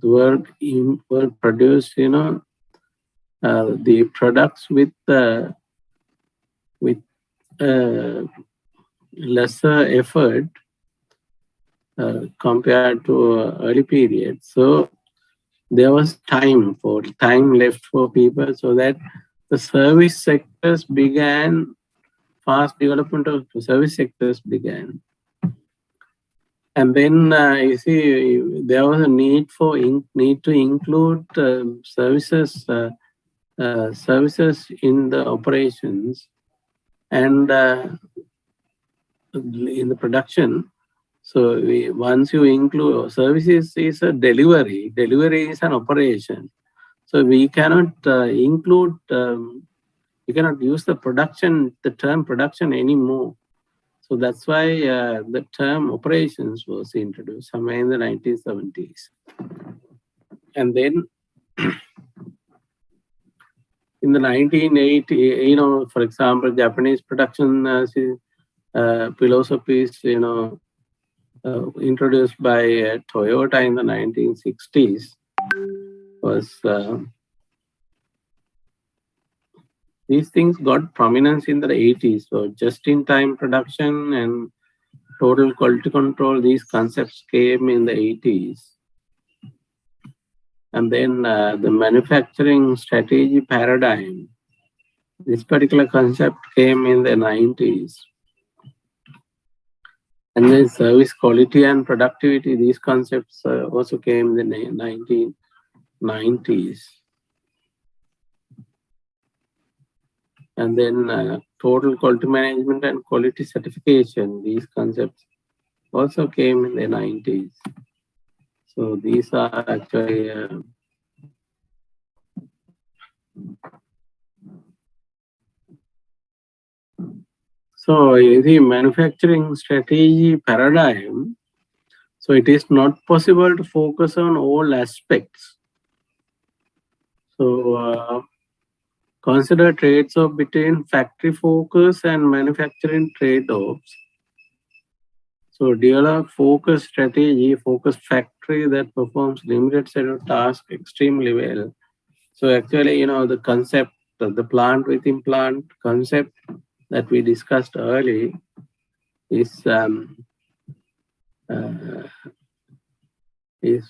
work produced the products with lesser effort compared to early periods. So there was time left for people, so that the service sectors began, fast development of service sectors began. And then you see, there was a need to include services in the operations and in the production. So once you include services, is a delivery. Delivery is an operation. So we cannot include. We cannot use the term production anymore. So that's why the term operations was introduced somewhere in the 1970s. And then in the 1980s, for example, Japanese production philosophies, introduced by Toyota in the 1960s was these things got prominence in the 80s. So just-in-time production and total quality control, these concepts came in the 80s. And then the manufacturing strategy paradigm, this particular concept came in the 90s. And then service quality and productivity, these concepts also came in the 1990s. And then total quality management and quality certification, these concepts also came in the 90s. So these are actually so the manufacturing strategy paradigm. So it is not possible to focus on all aspects. So consider trades-off between factory focus and manufacturing trade-offs. So develop focus strategy, focus factory that performs limited set of tasks extremely well. So actually, the concept, the plant within plant concept that we discussed earlier is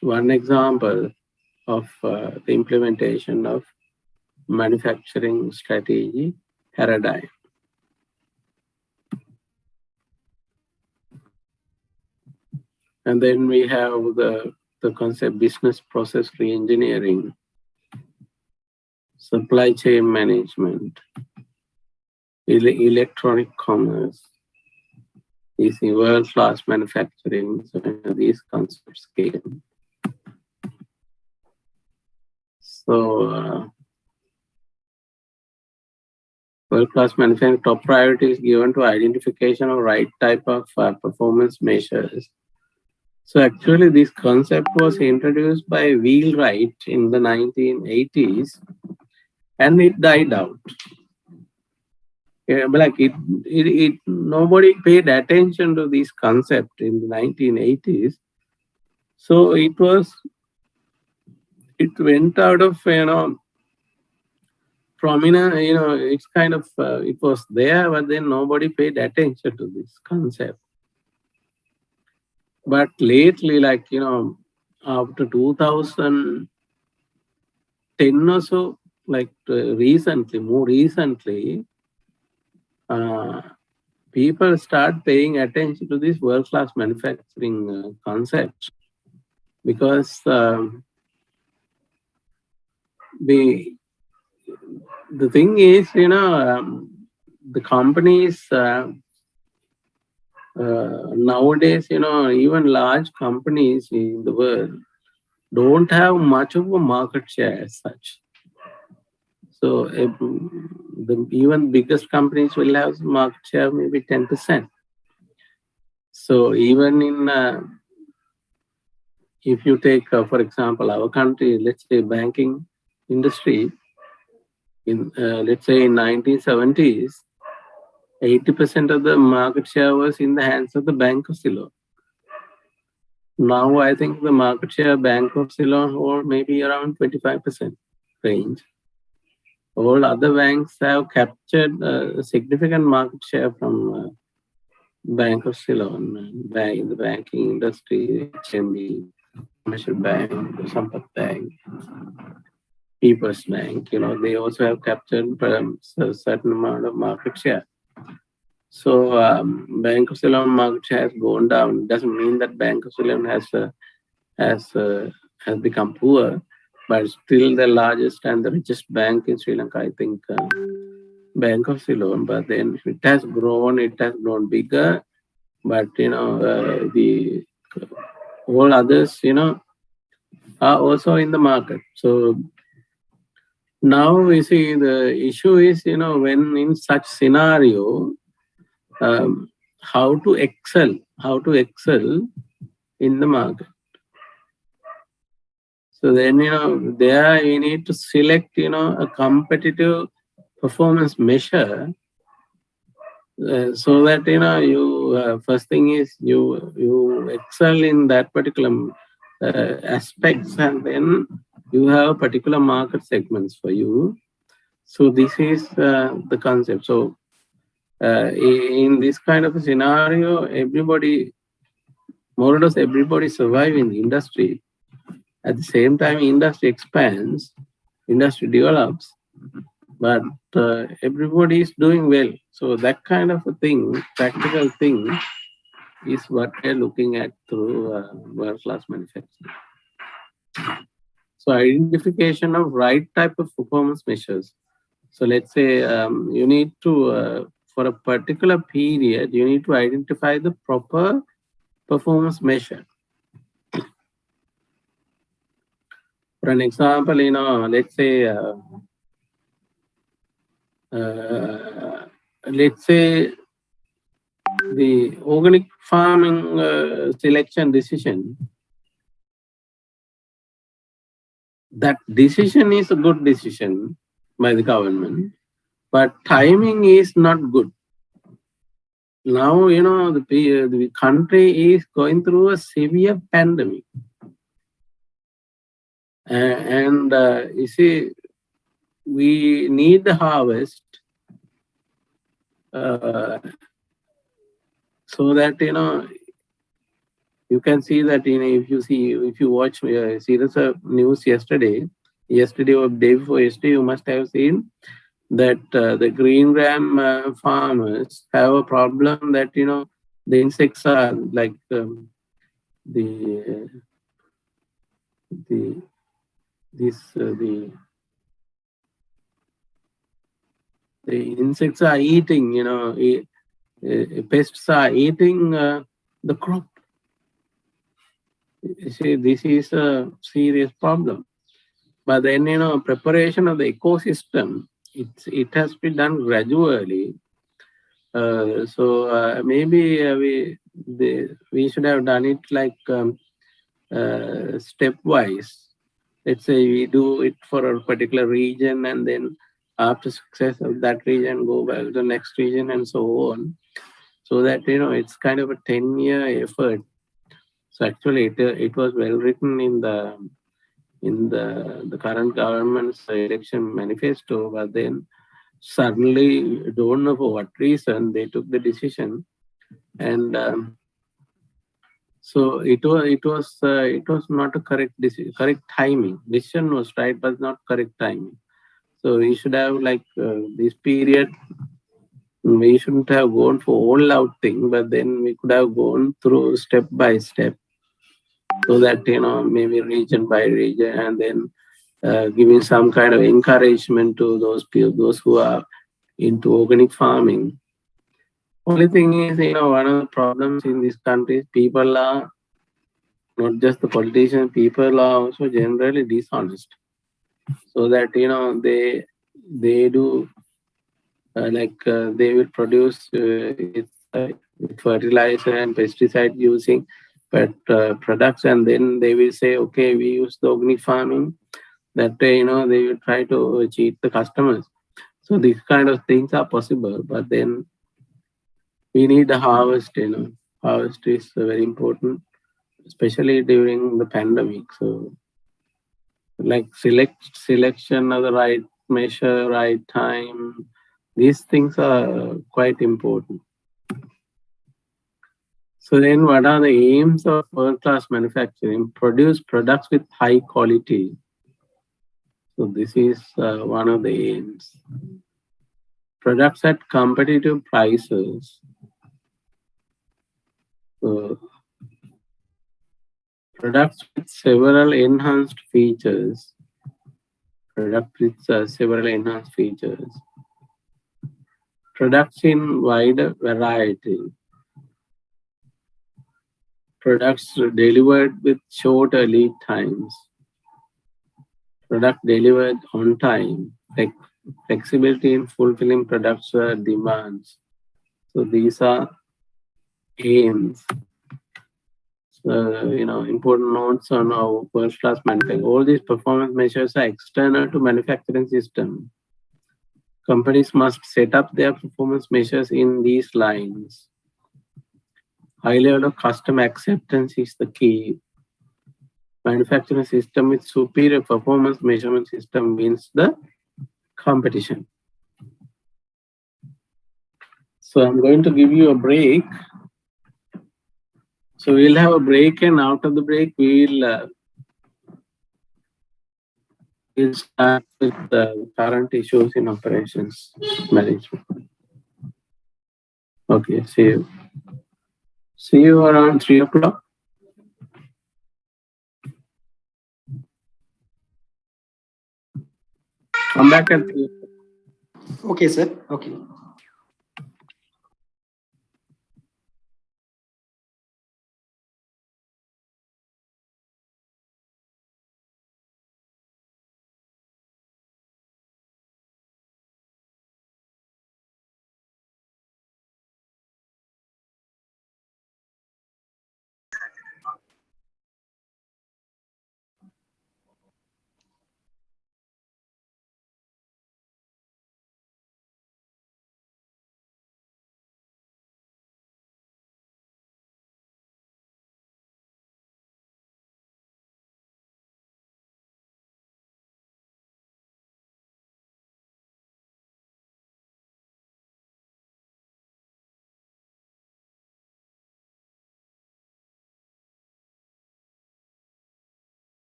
one example of the implementation of manufacturing strategy paradigm. And then we have the concept business process reengineering, supply chain management, electronic commerce, is world-class manufacturing. So these concepts came. So world-class manufacturing, top priority is given to identification of right type of performance measures. So actually this concept was introduced by Wheelwright in the 1980s and it died out. Like nobody paid attention to this concept in the 1980s. So it went out of, prominent, it's kind of, it was there, but then nobody paid attention to this concept. But lately, like, after 2010 or so, like more recently, people start paying attention to this world-class manufacturing concept because the thing is, the companies nowadays, even large companies in the world don't have much of a market share as such. So even biggest companies will have market share maybe 10%. So even in, if you take, for example, our country, let's say banking industry, in let's say in 1970s, 80% of the market share was in the hands of the Bank of Ceylon. Now I think the market share Bank of Ceylon or maybe around 25% range. All other banks have captured a significant market share from Bank of Ceylon, the banking industry, HMB, Commercial Bank, Sampat Bank, People's Bank. They also have captured a certain amount of market share. So Bank of Ceylon market share has gone down. Doesn't mean that Bank of Ceylon has become poor, but still the largest and the richest bank in Sri Lanka, I think, Bank of Ceylon. But then it has grown bigger. But the all others, are also in the market. So now we see the issue is, when in such scenario, how to excel in the market. So then, there you need to select, a competitive performance measure so that, you first thing is you excel in that particular aspects, and then you have particular market segments for you. So this is the concept. So In this kind of a scenario, everybody, more or less everybody survive in the industry. At the same time, industry expands, industry develops, but everybody is doing well. So that kind of a thing, practical thing, is what we're looking at through world-class manufacturing. So identification of right type of performance measures. So let's say you need to, for a particular period, you need to identify the proper performance measure. For an example, let's say, the organic farming selection decision, that decision is a good decision by the government, but timing is not good. Now, the country is going through a severe pandemic. And you see, we need the harvest so that, you can see that, if you watch series of news yesterday or day before yesterday, you must have seen that the green gram farmers have a problem that, the insects are like the insects are eating, pests are eating the crop. You see, this is a serious problem. But then, preparation of the ecosystem, it has been done gradually. So maybe we should have done it like stepwise. Let's say we do it for a particular region, and then after success of that region, go back to the next region, and so on. So that, it's kind of a 10-year effort. So actually, it was well written in the current government's election manifesto, but then suddenly, don't know for what reason, they took the decision, and so it was not a correct decision, correct timing. Decision was right, but not correct timing. So we should have like this period. We shouldn't have gone for all out thing, but then we could have gone through step by step, so that, maybe region by region, and then giving some kind of encouragement to those people, those who are into organic farming. Only thing is, one of the problems in this country is people are not just the politicians, people are also generally dishonest. So that, they do they will produce fertilizer and pesticide using products, and then they will say, okay, we use the organic farming. That way, they will try to cheat the customers. So these kind of things are possible, but then we need the harvest. Harvest is very important, especially during the pandemic. So, like selection of the right measure, right time, these things are quite important. So then, what are the aims of world-class manufacturing? Produce products with high quality. So this is one of the aims. Products at competitive prices. So products with several enhanced features. Products with several enhanced features. Products in wider variety. Products delivered with shorter lead times. Product delivered on time. Flexibility in fulfilling products' demands. So these are aims. Important notes on our first-class manufacturing. All these performance measures are external to manufacturing system. Companies must set up their performance measures in these lines. High level of customer acceptance is the key. Manufacturing system with superior performance measurement system wins the competition. So I'm going to give you a break. So we'll have a break, and after the break, we'll start with the current issues in operations management. Okay, see you. See you around 3 o'clock. Come back at 3 o'clock. Okay, sir. Okay.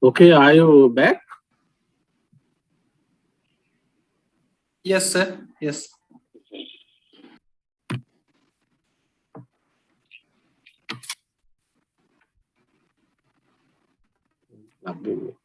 Okay, are you back? Yes, sir. Yes. Lovely.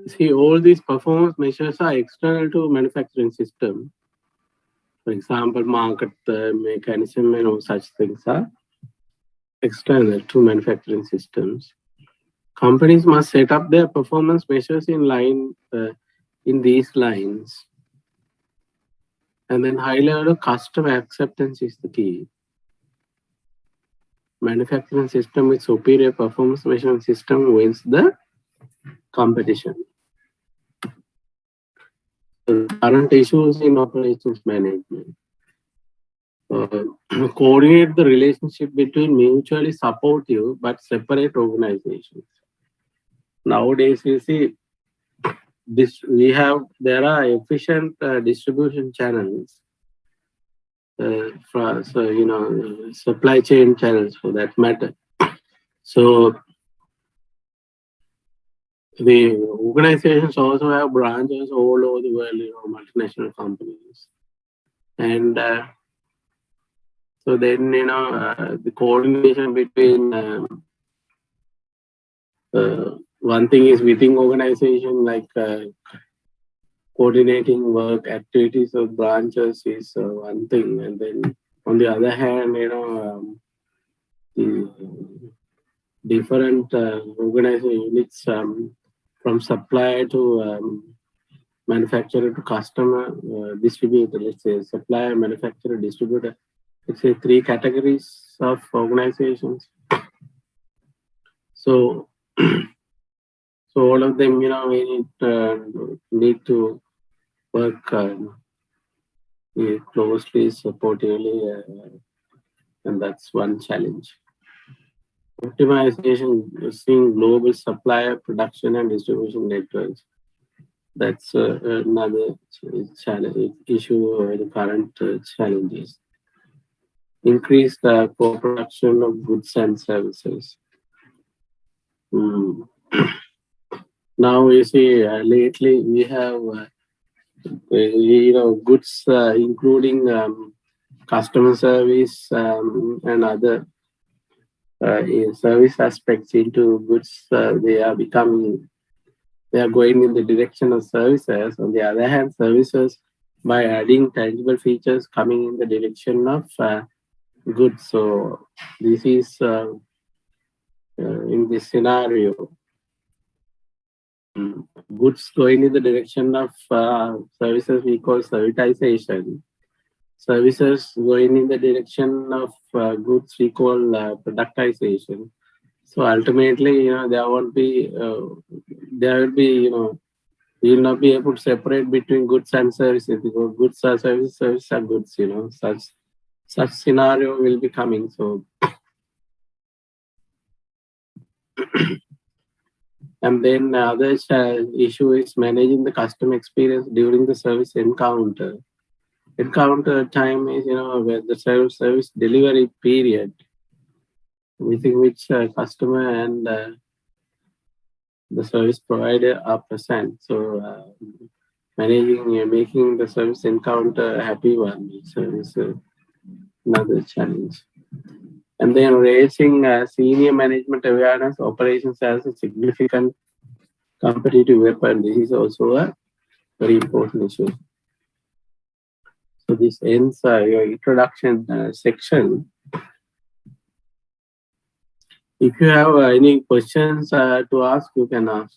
See, all these performance measures are external to manufacturing system. For example, market mechanism and all such things are external to manufacturing systems. Companies must set up their performance measures in line in these lines. And then high level of customer acceptance is the key. Manufacturing system with superior performance measurement system wins the competition. The current issues in operations management. Coordinate the relationship between mutually supportive but separate organizations. Nowadays, you see, there are efficient distribution channels for supply chain channels for that matter. So the organizations also have branches all over the world, multinational companies, and so then the coordination between one thing is within organization, like coordinating work activities of branches is one thing, and then on the other hand, the different organization units from supplier to manufacturer to customer, distributor, let's say supplier, manufacturer, distributor, let's say 3 categories of organizations. So, so all of them, we need to work closely, supportively, and that's one challenge. Optimization using global supplier, production, and distribution networks. That's another challenge issue. The current challenges. Increase the co-production of goods and services. Now you see, lately we have goods including customer service and other service aspects into goods. They are becoming they are going in the direction of services. On the other hand, services, by adding tangible features, coming in the direction of goods. So this is in this scenario, goods going in the direction of services we call servitization. Services going in the direction of goods we call productization. So ultimately, there won't be, there will be, you will not be able to separate between goods and services, because goods are services, services are goods, such scenario will be coming. So, and then other issue is managing the customer experience during the service encounter. Encounter time is, where the service delivery period within which customer and the service provider are present. So managing, making the service encounter a happy one is another challenge. And then raising senior management awareness, operations as a significant competitive weapon. This is also a very important issue. So this ends your introduction section. If you have any questions to ask, you can ask.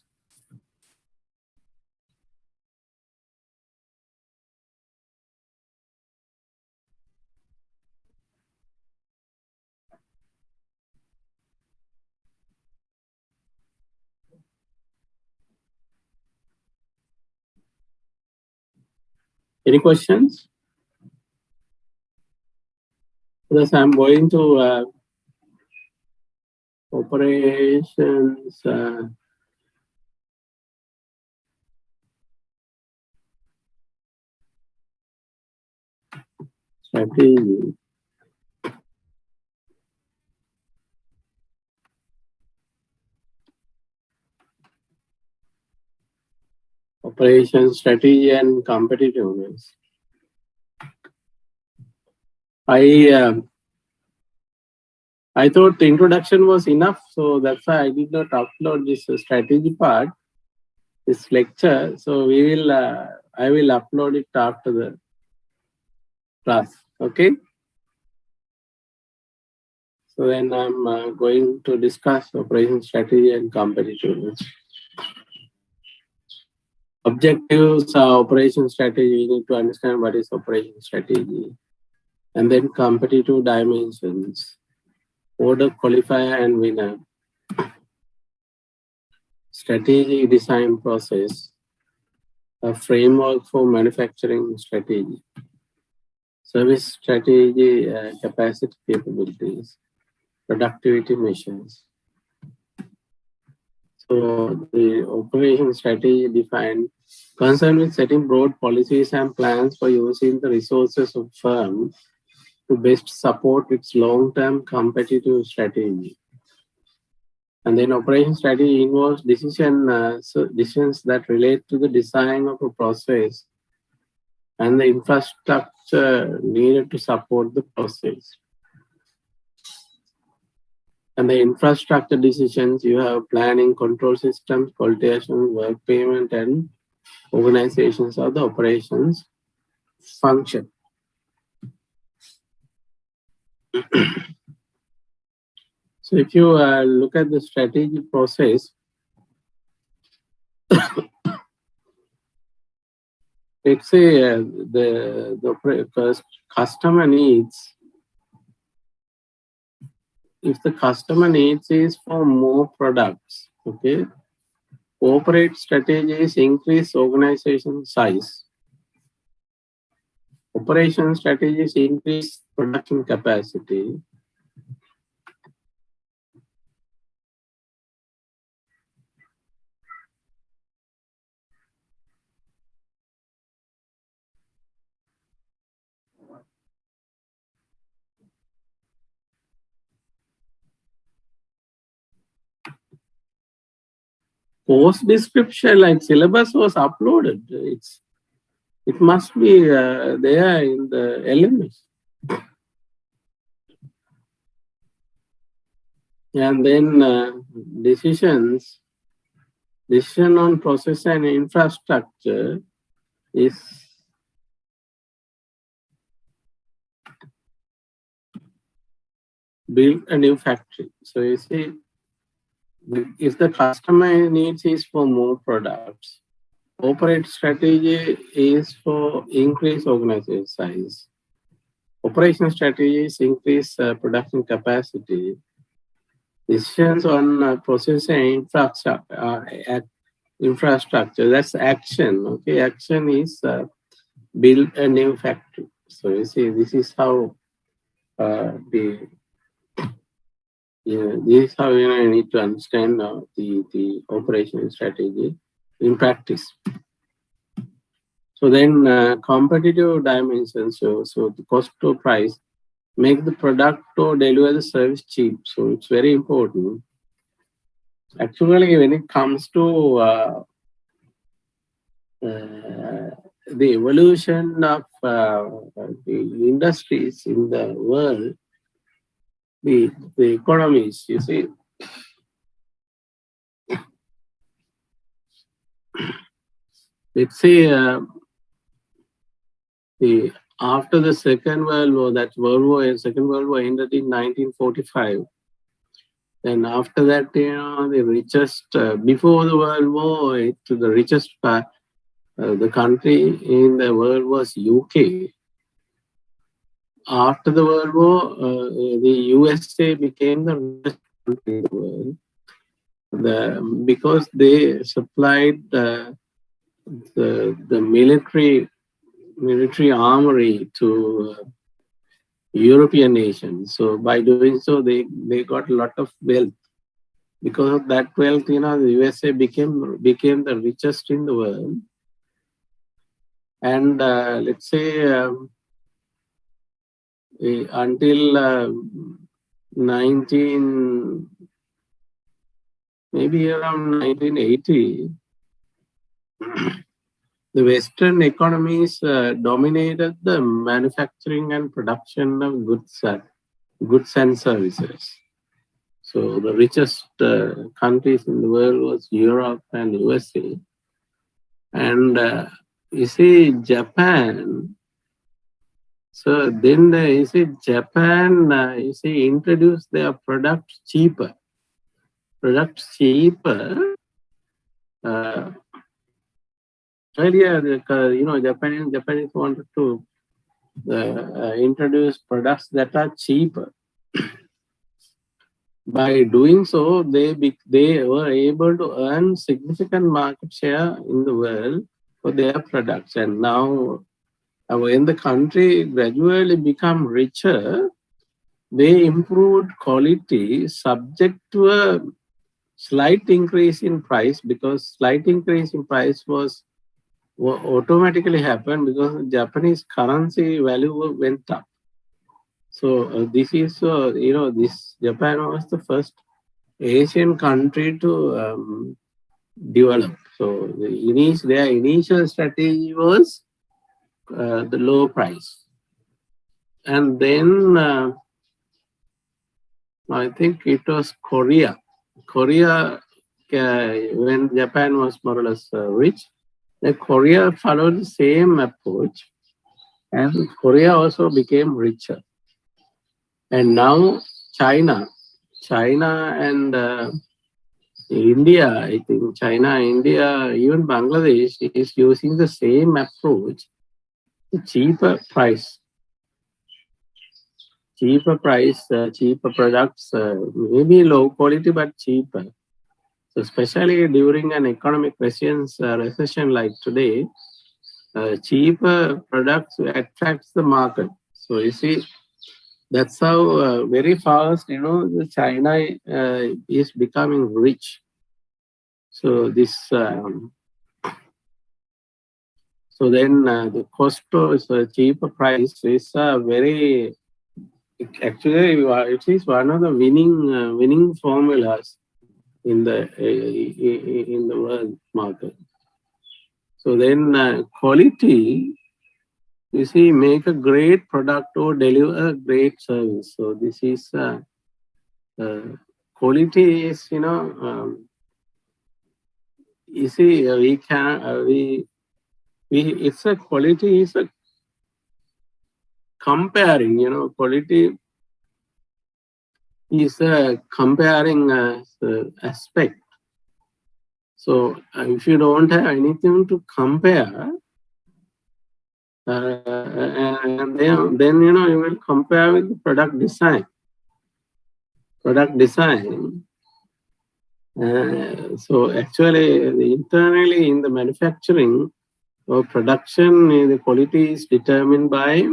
Any questions? Because I'm going to operations. Strategy. Operations, strategy, and competitiveness. I thought the introduction was enough, so that's why I did not upload this strategy part, this lecture. So we will, I will upload it after the class. Okay. So then I'm going to discuss operation strategy and competitiveness. Objectives are operation strategy. We need to understand what is operation strategy. And then competitive dimensions, order, qualifier, and winner. Strategy design process, a framework for manufacturing strategy. Service strategy, capacity capabilities, productivity measures. So the operation strategy defined concerned with setting broad policies and plans for using the resources of firm to best support its long-term competitive strategy. And then operation strategy involves decisions that relate to the design of a process and the infrastructure needed to support the process. And the infrastructure decisions, you have planning, control systems, quality assurance, work payment, and organizations of the operations function. So if you look at the strategy process, let's say the customer needs, if the customer needs is for more products, okay, corporate strategies increase organization size. Operation strategies increase production capacity. Course description, like syllabus was uploaded. It must be there in the LMS. And then decisions. Decision on process and infrastructure is build a new factory. So you see, if the customer needs is for more products, operate strategy is for increase organization size. Operation strategies increase production capacity. Decisions on process and infrastructure, that's action. Okay, action is build a new factory. So you see, this is how this is how you need to understand the operational strategy in practice. So then competitive dimensions, so the cost to price, make the product or deliver the service cheap. So it's very important. Actually, when it comes to the evolution of the industries in the world, the economies, you see, let's say after the Second World War, Second World War ended in 1945. Then after that, the richest, before the World War, the richest the country in the world was UK. After the World War, the USA became the richest country in the world because they supplied the military armory to European nations. So by doing so, they got a lot of wealth. Because of that wealth, the USA became the richest in the world. And let's say until 1980, the Western economies dominated the manufacturing and production of goods and services. So the richest countries in the world was Europe and USA. And you see Japan. So then you see Japan, introduced their products cheaper. Earlier, Japanese wanted to introduce products that are cheaper. By doing so, they were able to earn significant market share in the world for their products. And now, when the country gradually become richer, they improved quality subject to a slight increase in price, because slight increase in price was automatically happened because Japanese currency value went up. So this is, this Japan was the first Asian country to develop. So their initial strategy was the low price. And then I think it was Korea. When Japan was more or less rich, Korea followed the same approach, and Korea also became richer. And now China and India, I think China, India, even Bangladesh is using the same approach, cheaper price, cheaper products, maybe low quality but cheaper. So especially during an economic recession like today, cheaper products attracts the market. So you see, that's how very fast, China is becoming rich. So this, so then the cost is a cheaper price is very, actually it is one of the winning formulas in the world market. So then quality, you see, make a great product or deliver a great service. So this is quality is, you see, we can, it's a quality, is a comparing, quality is a comparing aspect. So if you don't have anything to compare, and then you will compare with the product design. Product design. So actually, internally in the manufacturing or production, the quality is determined by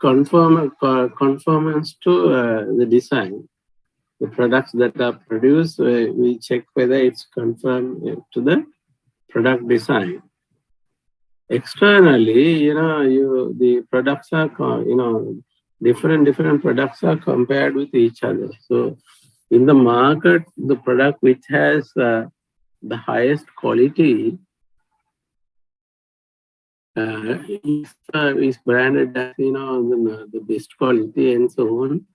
conformance to the design. The products that are produced, we check whether it's conform to the product design. Externally, the products are, different products are compared with each other. So in the market, the product which has the highest quality is branded as, the best quality and so on.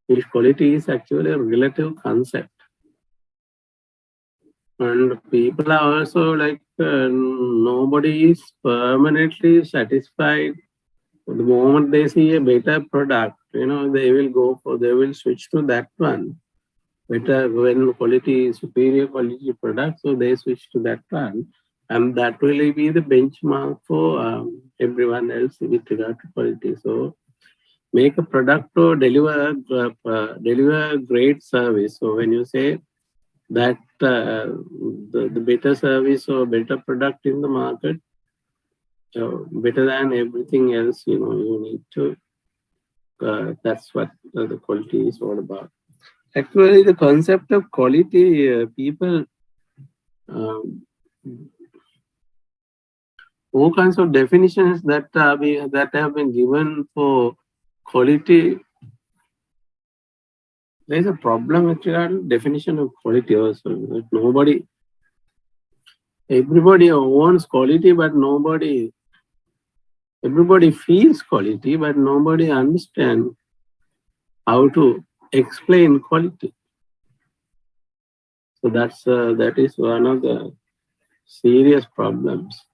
This quality is actually a relative concept. And people are also like, nobody is permanently satisfied. The moment they see a better product, they will switch to that one. Better when quality, superior quality product, so they switch to that one. And that will be the benchmark for everyone else with regard to quality. So make a product or deliver great service. So when you say that the better service or better product in the market, better than everything else, you need to, that's what the quality is all about. Actually, the concept of quality, people, all kinds of definitions that have been given for quality. There's a problem with regard to definition of quality also. That everybody wants quality, but everybody feels quality, but nobody understands how to explain quality. So that is one of the serious problems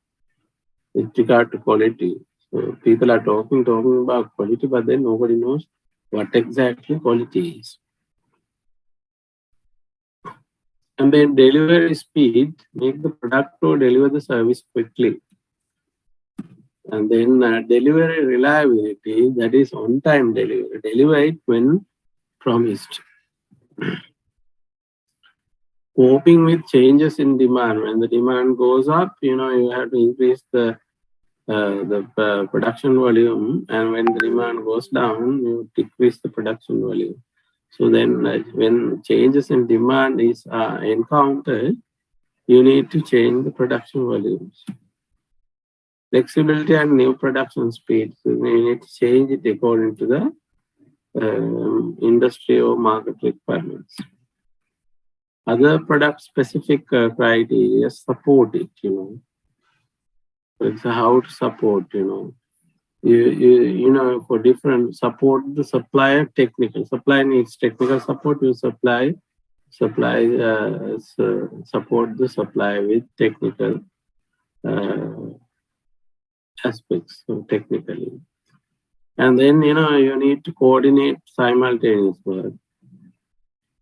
with regard to quality. So people are talking about quality, but then nobody knows what exactly quality is. And then delivery speed, make the product to deliver the service quickly. And then delivery reliability, that is on-time delivery. Deliver it when promised. Coping with changes in demand. When the demand goes up, you have to increase the production volume, and when the demand goes down, you decrease the production volume. So then when changes in demand is encountered, you need to change the production volumes. Flexibility and new production speed. So you need to change it according to the industry or market requirements. Other product specific criteria, support it, It's how to support, for different support the supplier, technical supply needs technical support. You support the supply with technical aspects, so technically. And then you need to coordinate simultaneous work.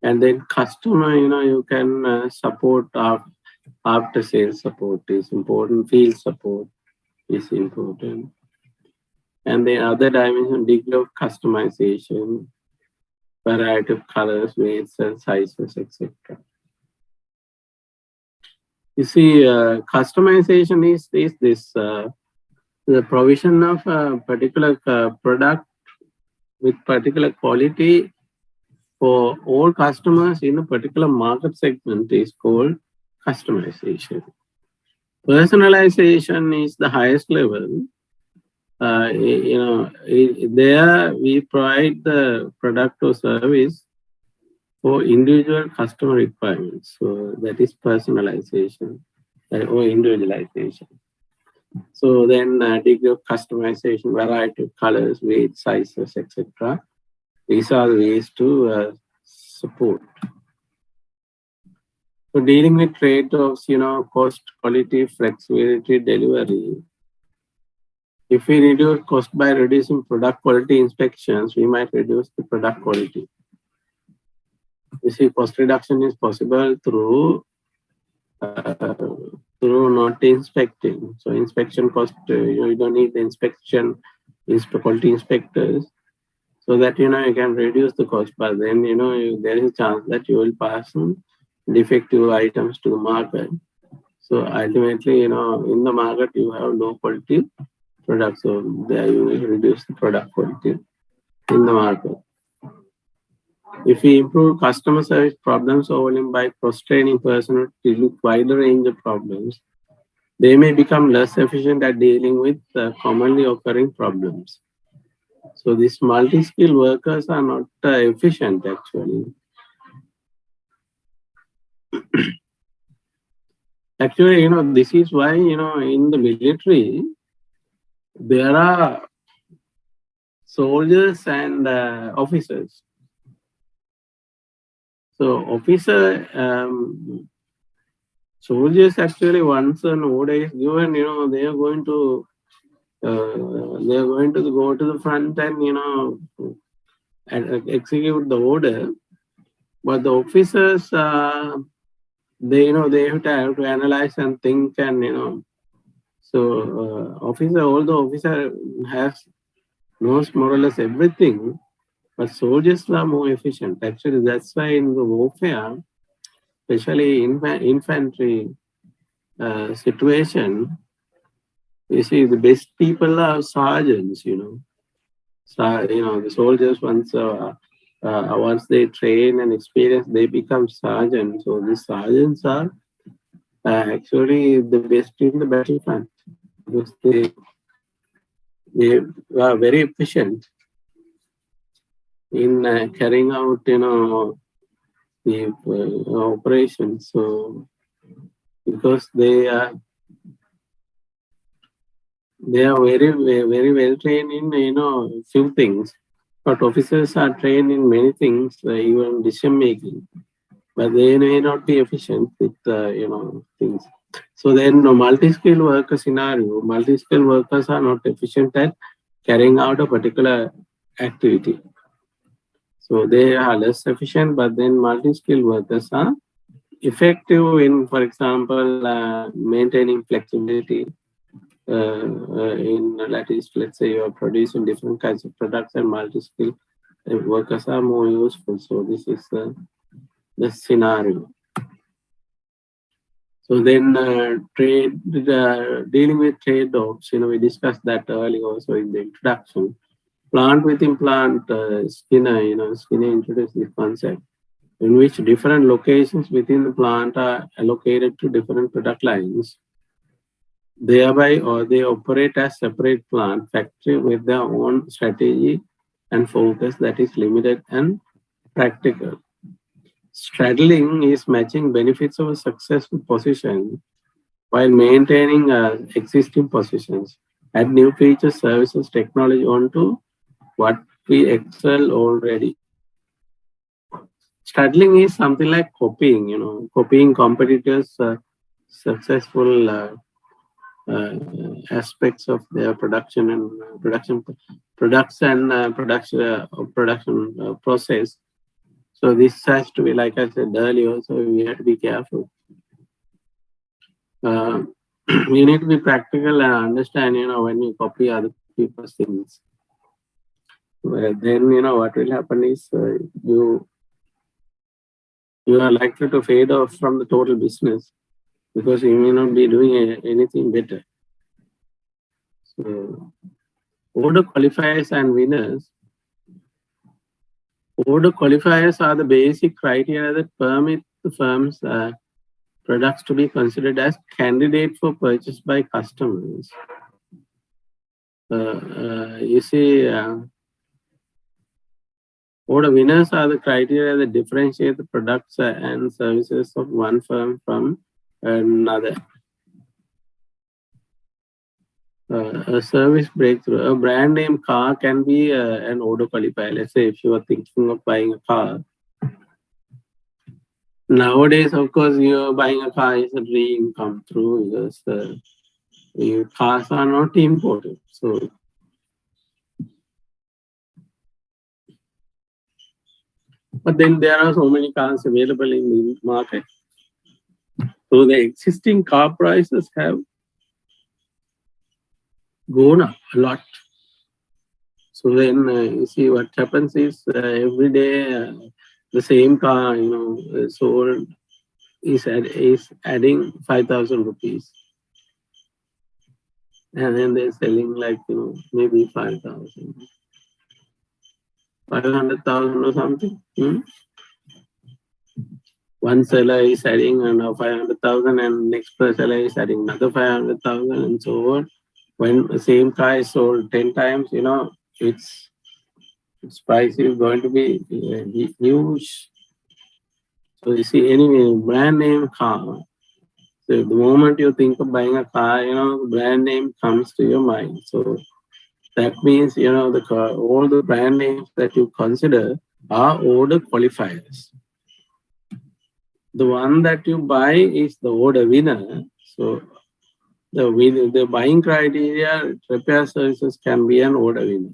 And then customer, you can support after sales support is important, field support is important. And the other dimension, degree of customization, variety of colors, weights, and sizes, etc. You see, customization is this the provision of a particular product with particular quality for all customers in a particular market segment is called customization. Personalization is the highest level. There we provide the product or service for individual customer requirements. So that is personalization or individualization. So then degree of customization, variety of colors, weight, sizes, etc. These are the ways to support. So dealing with trade-offs, cost, quality, flexibility, delivery. If we reduce cost by reducing product quality inspections, we might reduce the product quality. You see, cost reduction is possible through not inspecting. So inspection cost, you don't need the quality inspectors, so that you can reduce the cost. But then there is a chance that you will pass some defective items to the market. So ultimately, in the market you have low quality products, so there you will reduce the product quality in the market. If we improve customer service problem solving by cross-training personnel to look wider range of problems, they may become less efficient at dealing with commonly occurring problems. So these multi-skill workers are not efficient actually. Actually, this is why, in the military, there are soldiers and officers. So soldiers actually, once an order is given, they are going to go to the front and execute the order. But the officers, they have to analyze and think, and so although officer knows more or less everything, but soldiers are more efficient. Actually, that's why in the warfare, especially infantry situation, you see the best people are sergeants. The soldiers once they train and experience, they become sergeants. So the sergeants are actually the best in the battlefront because they are very efficient in carrying out the operations. So because they are very very well trained in few things, but officers are trained in many things, even decision making, but they may not be efficient with things. So then multi-skill worker scenario, multi-skill workers are not efficient at carrying out a particular activity. So they are less efficient, but then multi-skill workers are effective in, for example, maintaining flexibility. That is, let's say you are producing different kinds of products, and multi-skill workers are more useful. So this is the scenario. So then dealing with trade-offs, we discussed that earlier also in the introduction. Plant within plant, Skinner introduced this concept in which different locations within the plant are allocated to different product lines. Thereby, or they operate as separate plant factory with their own strategy and focus that is limited and practical. Straddling is matching benefits of a successful position while maintaining existing positions. Add new features, services, technology onto what we excel already. Straddling is something like copying, copying competitors' successful aspects of their production and production process. So this has to be, like I said earlier, so we have to be careful. You need to be practical and understand, when you copy other people's things. Then, what will happen is you are likely to fade off from the total business because you may not be doing anything better. So, order qualifiers and winners. Order qualifiers are the basic criteria that permit the firm's products to be considered as candidate for purchase by customers. You see, order winners are the criteria that differentiate the products and services of one firm from another. A service breakthrough. A brand name car can be an order qualifier. Let's say if you are thinking of buying a car, Nowadays, of course, you're buying a car is a dream come true because your cars are not imported. So, but then there are so many cars available in the market. So the existing car prices have gone up a lot. So then you see what happens is every day the same car, sold is adding 5,000 rupees, and then they're selling like maybe 5,000, 500,000 or something. One seller is adding 500,000, and next seller is adding another 500,000, and so on. When the same car is sold 10 times, its price is going to be huge. So you see, any brand name car. So the moment you think of buying a car, brand name comes to your mind. So that means, the car, all the brand names that you consider are order qualifiers. The one that you buy is the order winner. So the buying criteria, repair services can be an order winner.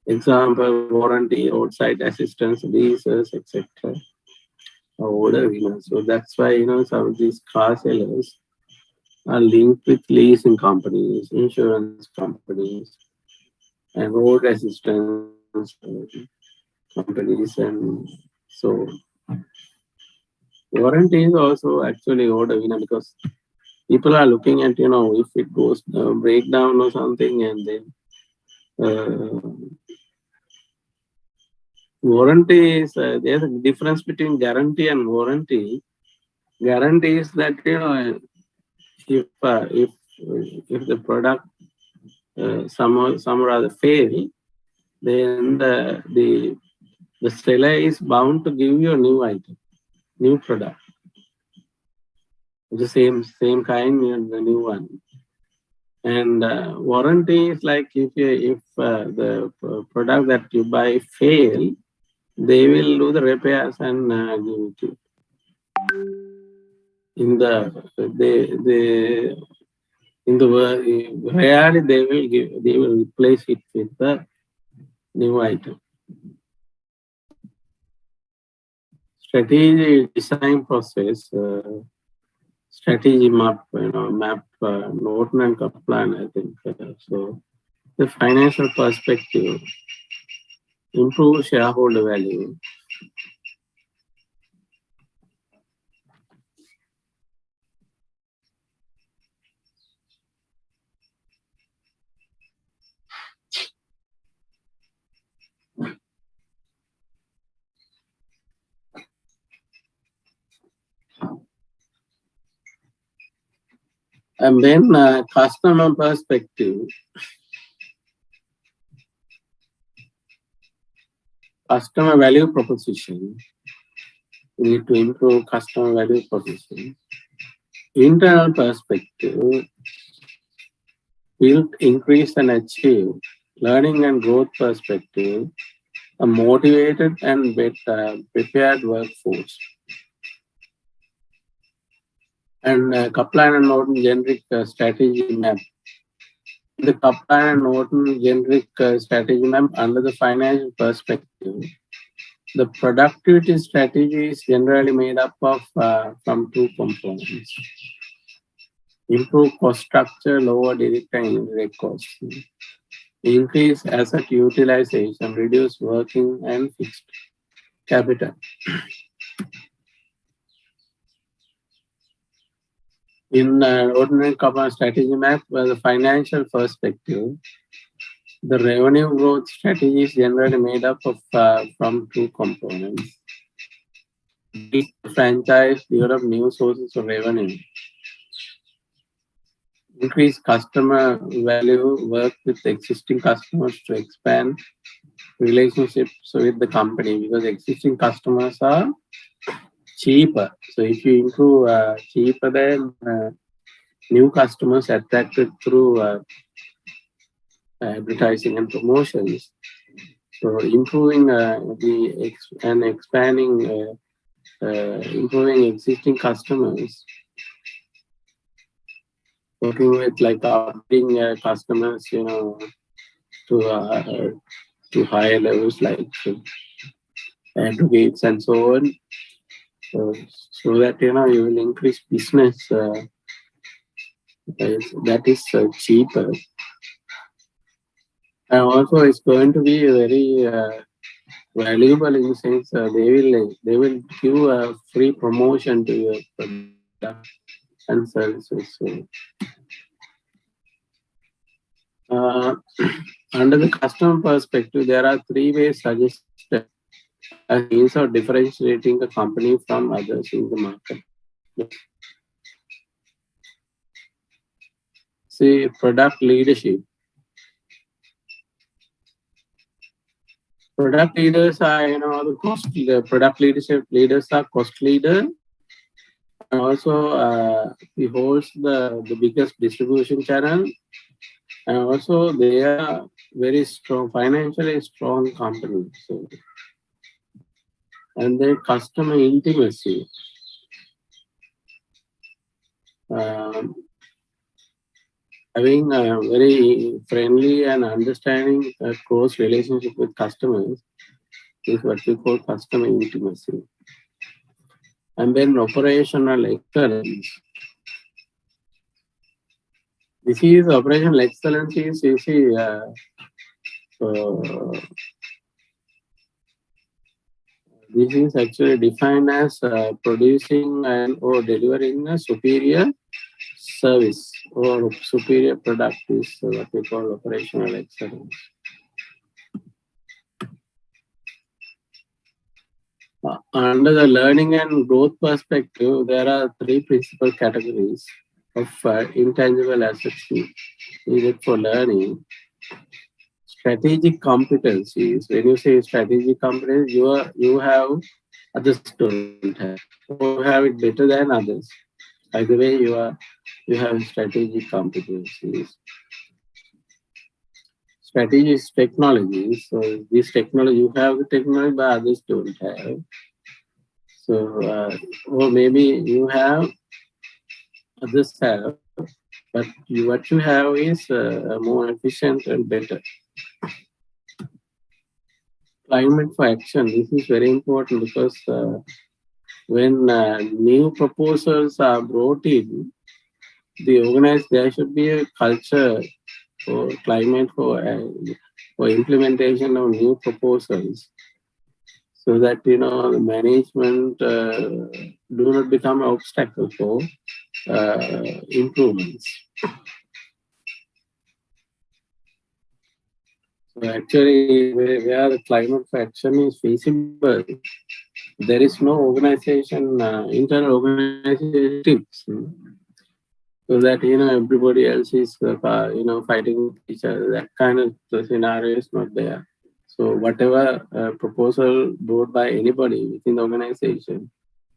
Example, warranty, roadside assistance, leases, etc. Order winner. So that's why some of these car sellers are linked with leasing companies, insurance companies, and road assistance companies, and so warranty is also actually order winner because people are looking at if it goes breakdown or something, and then warranty is there's a difference between guarantee and warranty. Guarantee is that if the product some rather fail, then the seller is bound to give you a new item, new product, the same kind, the new one. And warranty is like if the product that you buy fail, they will do the repairs and give it to you. In reality, they will replace it with the new item. Strategy design process, strategy map, Norton and Kaplan, I think. So the financial perspective, improve shareholder value. And then customer perspective, customer value proposition. We need to improve customer value proposition. Internal perspective, build, increase, and achieve. Learning and growth perspective, a motivated and better prepared workforce. And Kaplan and Norton generic strategy map. The Kaplan and Norton generic strategy map under the financial perspective. The productivity strategy is generally made up of from two components. Improve cost structure, lower direct and indirect costs. Increase asset utilization, reduce working and fixed capital. In ordinary Kaplan strategy map, where the financial perspective, the revenue growth strategy is generally made up of from two components. Franchise, develop new sources of revenue. Increase customer value, work with existing customers to expand relationships with the company, because existing customers are cheaper. So if you improve cheaper, then new customers attracted through advertising and promotions. So improving and expanding improving existing customers, working with like upgrading customers, to higher levels like advocates and so on, so that you will increase business. That is cheaper, and also it's going to be very valuable in the sense they will give a free promotion to your product and services. So, uh, under the customer perspective, there are three ways suggested as means of differentiating a company from others in the market. See, product leadership. Product leaders are, the product leadership leaders are cost leader, and also he holds the biggest distribution channel, and also they are very strong, financially strong company. So, and then customer intimacy. Um, Having a very friendly and understanding close relationship with customers is what we call customer intimacy. And then operational excellence. This is operational excellence is you see, this is actually defined as producing and or delivering a superior service or superior product is what we call operational excellence. Under the learning and growth perspective, there are three principal categories of intangible assets needed for learning. Strategic competencies. When you say strategic competencies, you have others don't have, or you have it better than others. By the way, you have strategic competencies. Strategy is technology. So this technology, you have the technology, but others don't have. So, or maybe you have, others have, but what you have is more efficient and better. Climate for action. This is very important because when new proposals are brought in, there should be a culture for climate for implementation of new proposals, so that the management do not become an obstacle for improvements. So actually, where the climate for action is feasible, there is no organization, internal organization tips, so that everybody else is fighting with each other. That kind of scenario is not there. So whatever proposal brought by anybody within the organization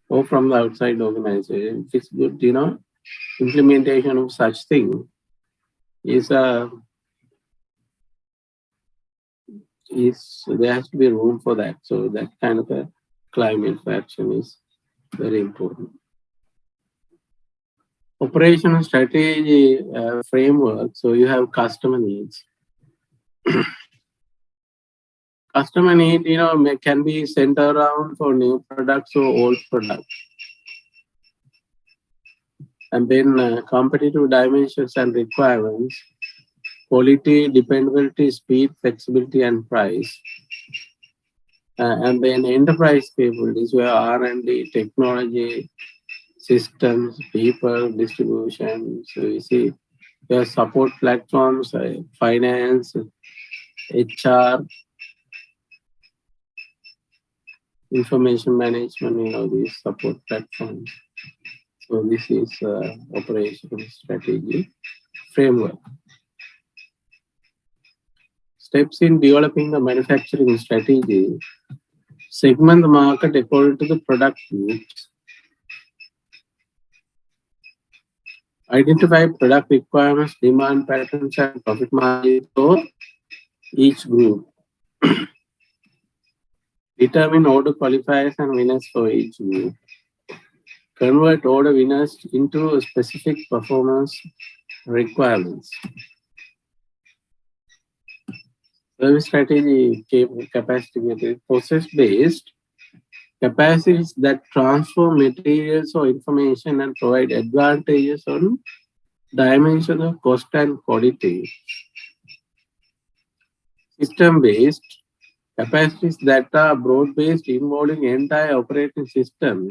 or from the outside organization, if it's good, implementation of such thing is there has to be room for that. So that kind of a climate for action is very important. Operational strategy framework. So you have customer needs. Customer need, can be centered around for new products or old products. And then competitive dimensions and requirements, quality, dependability, speed, flexibility, and price. And then enterprise capabilities where R&D, technology, systems, people, distribution. So you see, there are support platforms, finance, HR, information management, these support platforms. So this is operational strategy framework. Steps in developing the manufacturing strategy. Segment the market according to the product needs. Identify product requirements, demand patterns, and profit margins for each group. Determine order qualifiers and winners for each group. Convert order winners into specific performance requirements. Service strategy capacity process-based capacities that transform materials or information and provide advantages on dimension of cost and quality. System-based capacities that are broad-based, involving entire operating system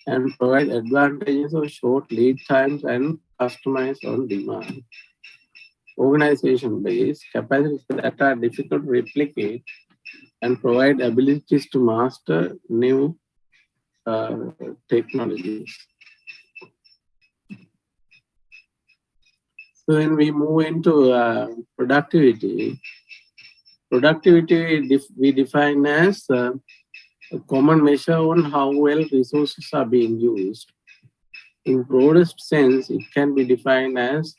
and provide advantages of short lead times and customized on demand. Organization-based capacities that are difficult to replicate and provide abilities to master new technologies. So when we move into productivity we define as a common measure on how well resources are being used. In broadest sense, it can be defined as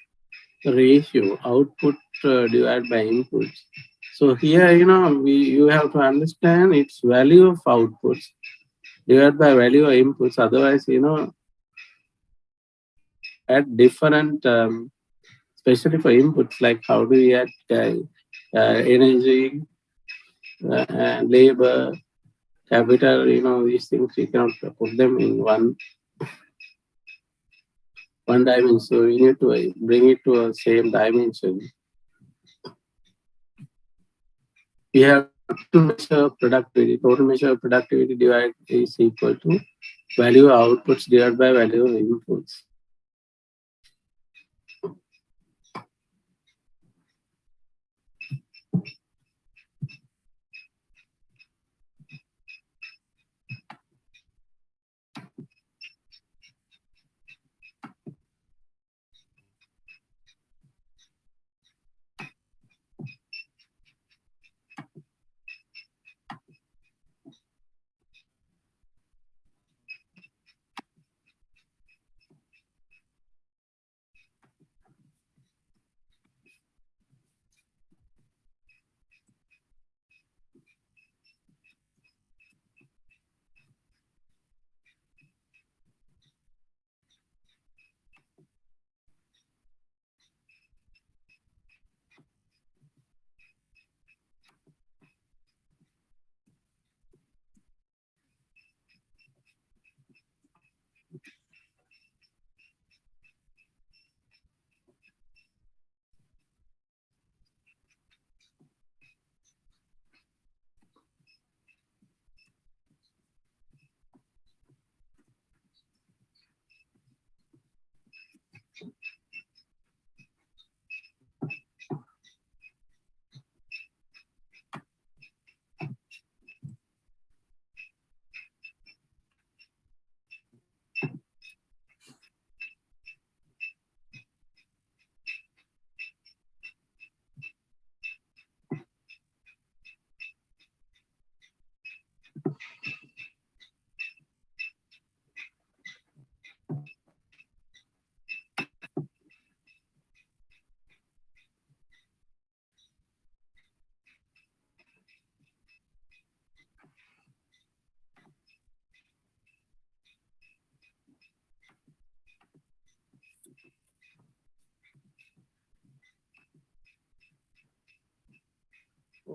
the ratio output divided by inputs. So here, you have to understand its value of outputs divided by value of inputs. Otherwise, at different, especially for inputs, like how do we add energy, labor, capital, these things we cannot put them in one dimension. So we need to bring it to a same dimension. We have to measure productivity. Total measure of productivity divided is equal to value of outputs divided by value of inputs.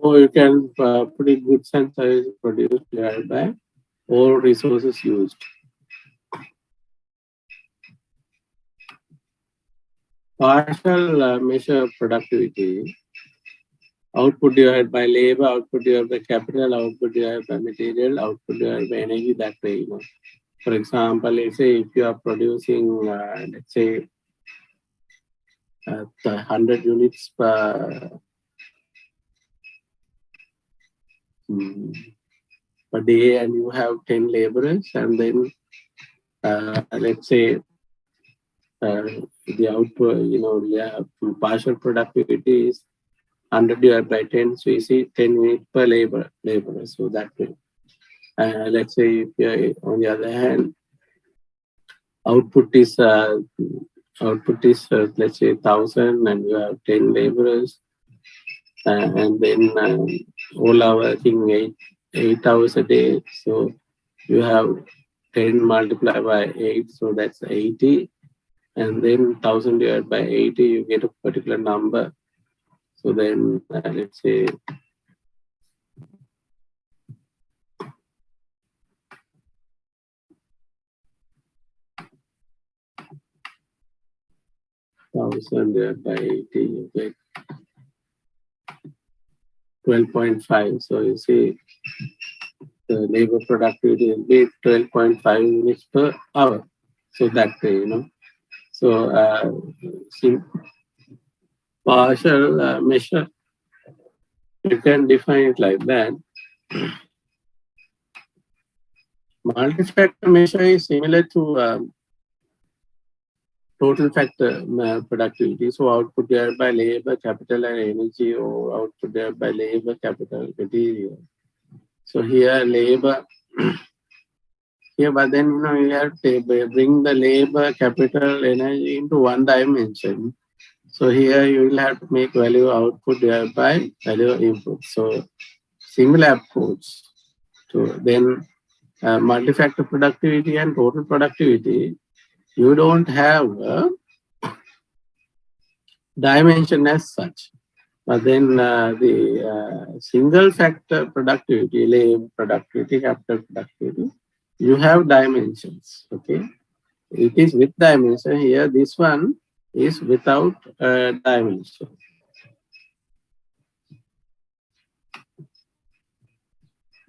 Or you can put it goods and services produced divided by all resources used. Partial measure of productivity, output divided by labor, output divided by capital, output divided by material, output divided by energy, that way, For example, let's say if you are producing, let's say, 100 units per day and you have 10 laborers, and then let's say the output, partial productivity is 100 divided by 10, so you see 10 units per laborer. So that way. Let's say if you on the other hand, output is let's say 1,000 and you have 10 laborers, and then all are working 8 hours a day. So you have 10 multiplied by 8, so that's 80. And then 1000 divided by 80, you get a particular number. So then let's say 1000 divided by 80, you get 12.5. So you see the labor productivity will be 12.5 units per hour. So that way, So partial measure, you can define it like that. Multi-factor measure is similar to total factor productivity. So output there by labor, capital, and energy, or output there by labor, capital, material. So here labor, here, but then you have to bring the labor, capital, energy into one dimension. So here you will have to make value output there by value input. So similar approach to then multi-factor productivity and total productivity. You don't have a dimension as such. But then the single factor productivity, labor productivity, capital productivity, you have dimensions. Okay, it is with dimension. Here, this one is without dimension.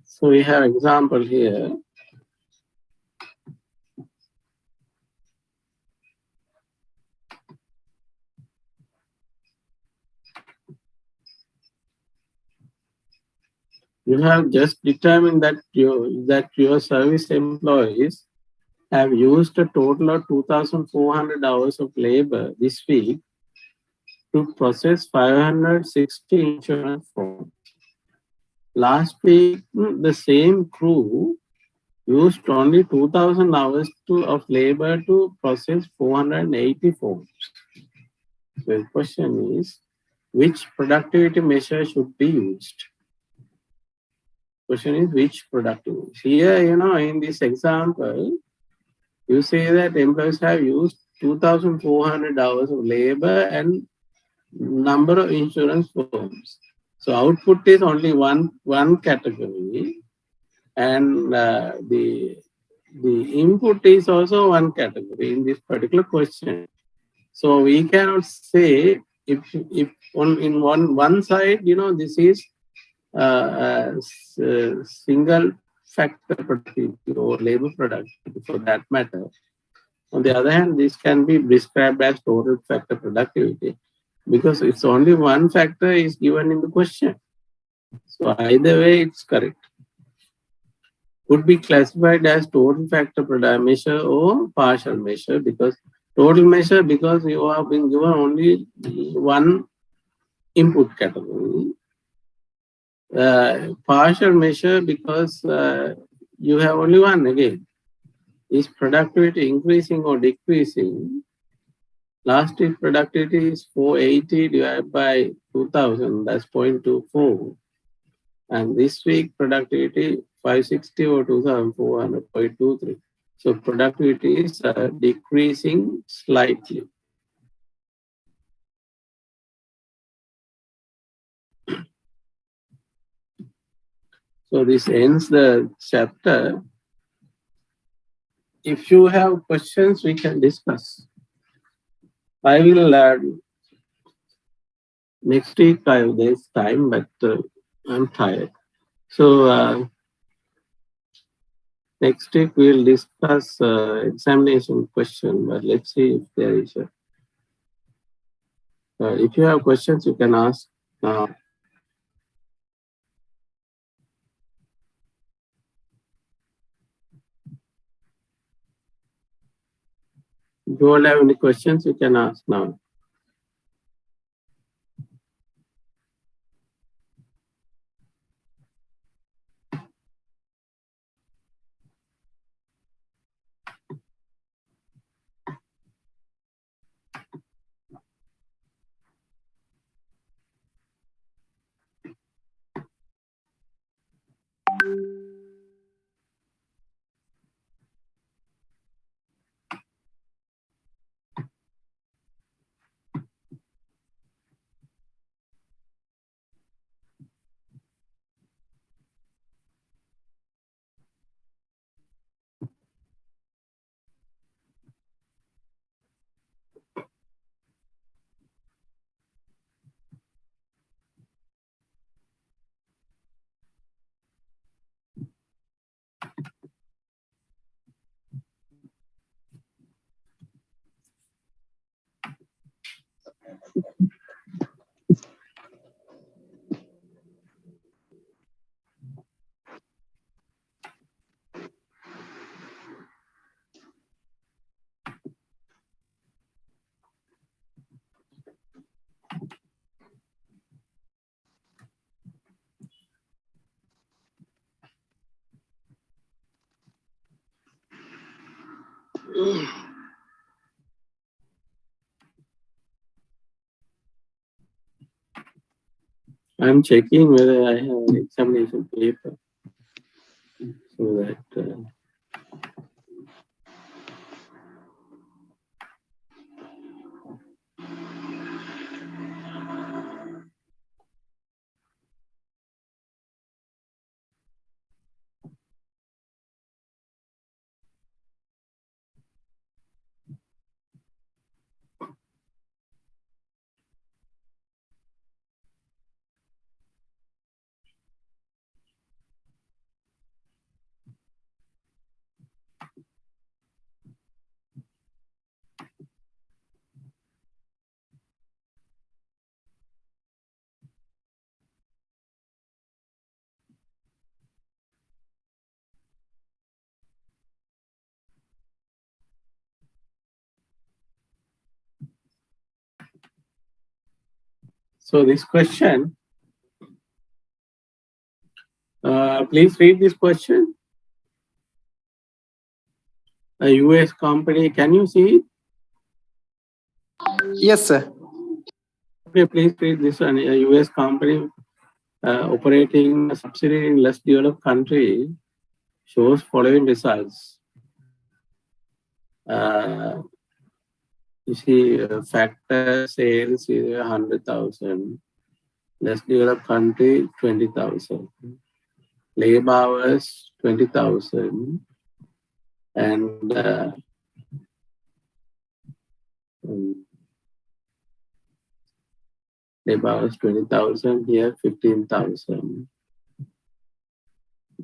So we have example here. You have just determined that your service employees have used a total of 2,400 hours of labor this week to process 560 insurance forms. Last week, the same crew used only 2,000 hours of labor to process 480 forms. So the question is, which productivity measure should be used? Question is which productivity? Here, in this example, you say that employees have used 2,400 hours of labor and number of insurance forms. So output is only one category, and the input is also one category in this particular question. So we cannot say if in one side, this is single factor productivity or labor productivity for that matter. On the other hand, this can be described as total factor productivity because it's only one factor is given in the question. So either way, it's correct. Could be classified as total factor measure or partial measure because total measure because you have been given only one input category. Partial measure because you have only one again. Is productivity increasing or decreasing? Last week productivity is 480 divided by 2000, that's 0.24. And this week productivity 560 or 2400.23. So productivity is decreasing slightly. So this ends the chapter. If you have questions, we can discuss. I will next week. There's time, but I'm tired. So next week we'll discuss examination question. But let's see if there is a. If you have questions, you can ask now. If you all have any questions, you can ask now. I'm checking whether I have an examination paper so that so this question, please read this question. A US company, can you see it? Yes, sir. Okay, please read this one. A US company operating a subsidiary in less developed country shows following results. You see, factor sales is 100,000. Less developed country, 20,000. Labor hours, 20,000. And labor hours, 20,000. Here, 15,000.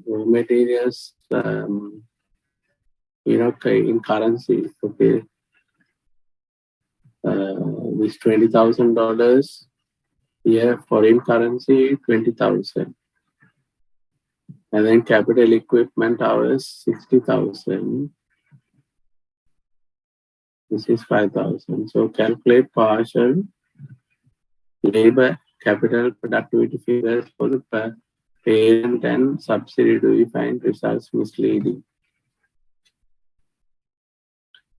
Raw materials, in currency, okay. This $20,000. Here, foreign currency, 20,000. And then capital equipment hours, 60,000. This is 5,000. So calculate partial labor capital productivity figures for the parent and subsidiary. Do we find results misleading?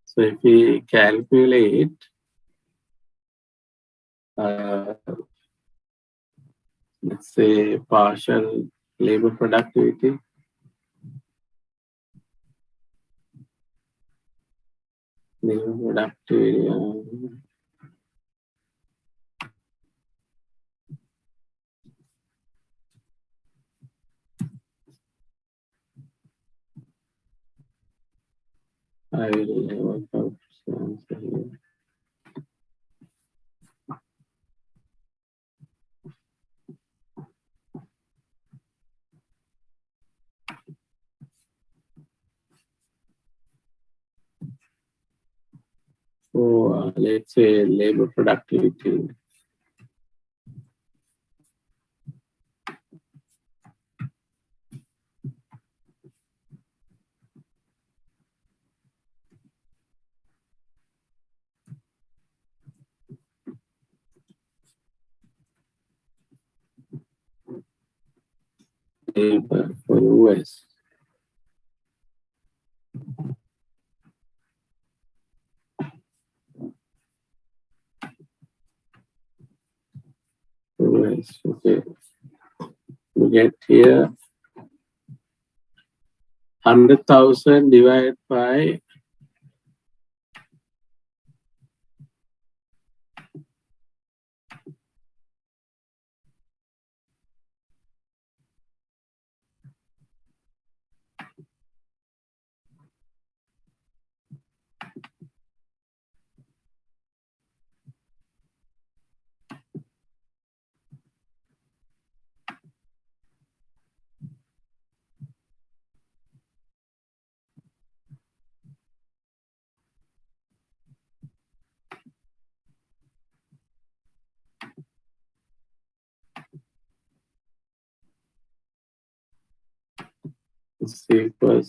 So if we calculate let's say partial labor productivity, I will work out the answer here. So let's say labor productivity. Labor for US. US, okay. We get here 100,000 divided by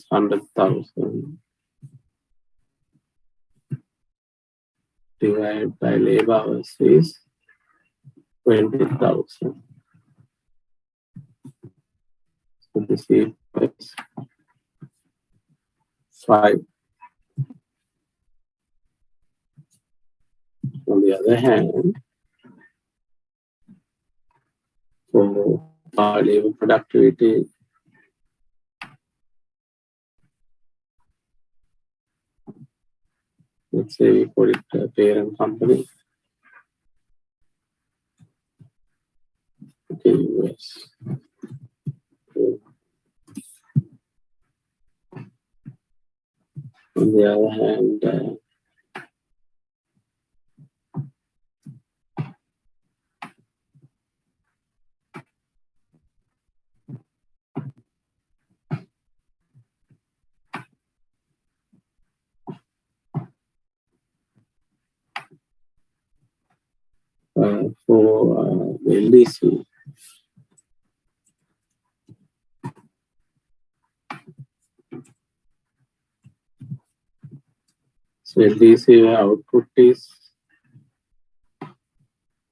100,000 divided by labor hours is 20,000. So this equals 5. the other hand, for labor productivity, let's say we call it a parent company, okay, US. On the other hand, for LDC, so LDC output is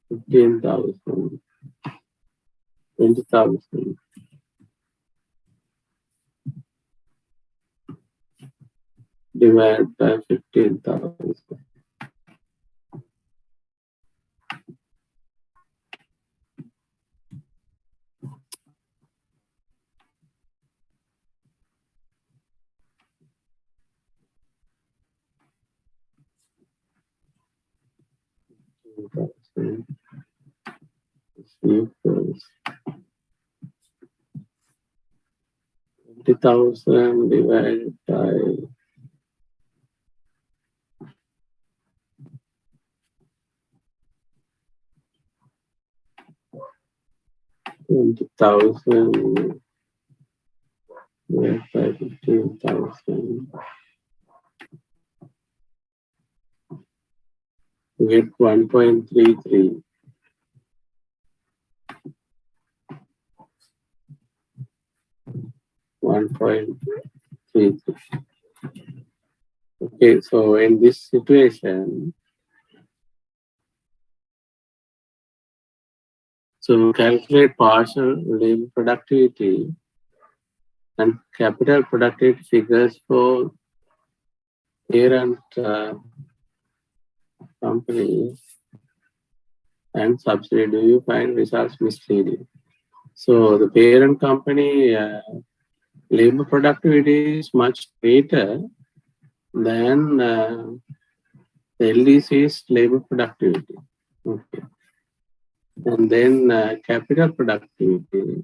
15,000, 20,000 divided by 15,000. Equals 20,000 divided by 20,000 divided by 15,000. You get 1.33. 1.33. Okay, so in this situation, so calculate partial labor productivity and capital productivity figures for parent company and subsidiary. Do you find results misleading? So the parent company labor productivity is much greater than the LDC's labor productivity. Okay. And then capital productivity.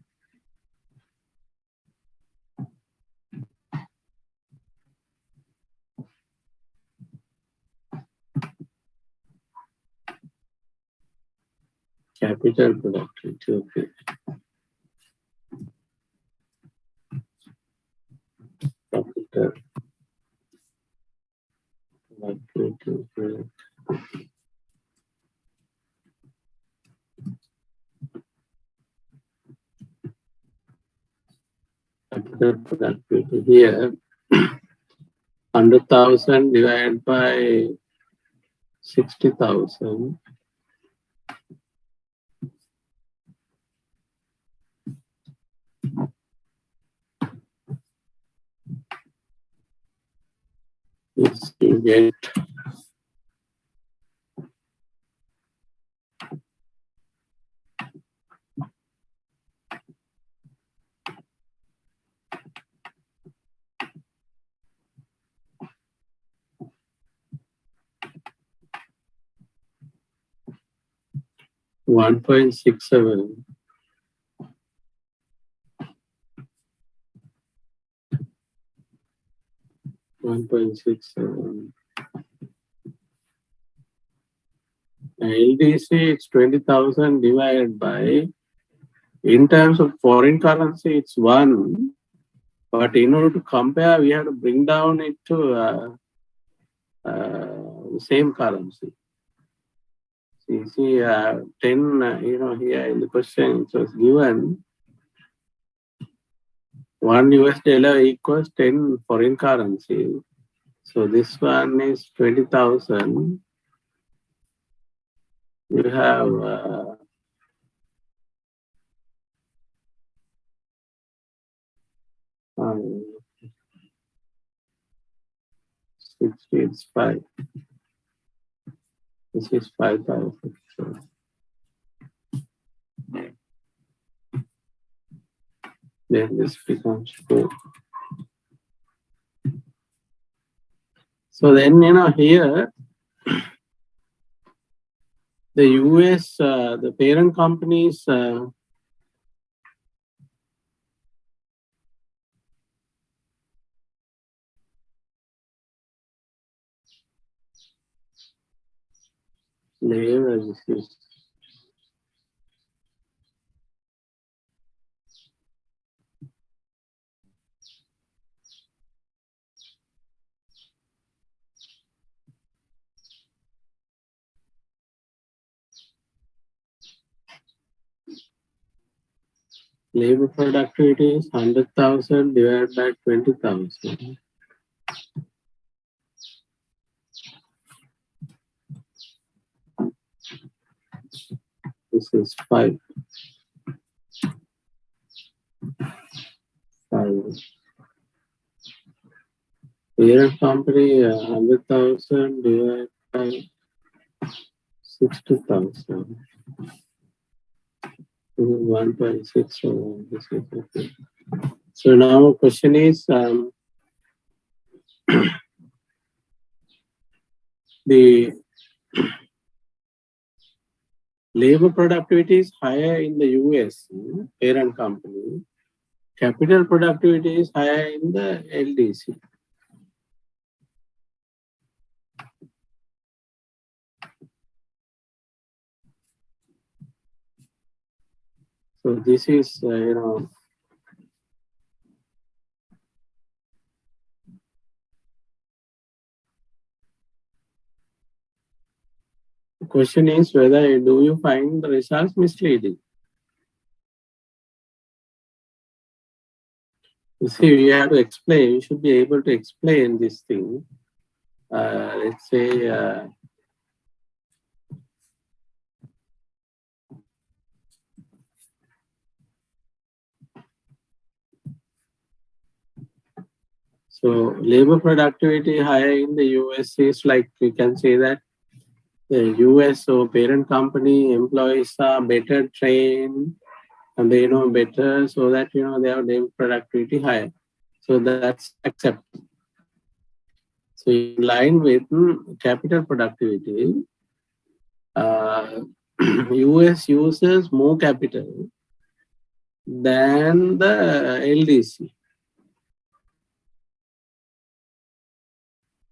Capital productivity, okay. Capital productivity. Capital productivity here, 100,000 divided by 60,000. Yes, you get 1.67. 1.67. LDC, it's 20,000 divided by, in terms of foreign currency, it's 1. But in order to compare, we have to bring down it to the same currency. So you see, 10, here in the question, it was given 1 US dollar equals 10 foreign currency. So this one is 20,000. You have 60, it's 5. This is 5,000. Then this becomes 4. So then, here, the US, the parent companies, labor productivity is 100,000 divided by 20,000. This is 5. 5. Parent company, 100,000 divided by 60,000. 1.6. So this is okay. So now question is, the labor productivity is higher in the US, parent company. Capital productivity is higher in the LDC. So this is, the question is whether do you find the results misleading? You see, you have to explain, you should be able to explain this thing. Let's say, so labor productivity higher in the US is like, we can say that the US or parent company employees are better trained and they know better, so that, their labor productivity higher. So that's accepted. So in line with capital productivity, US uses more capital than the LDC.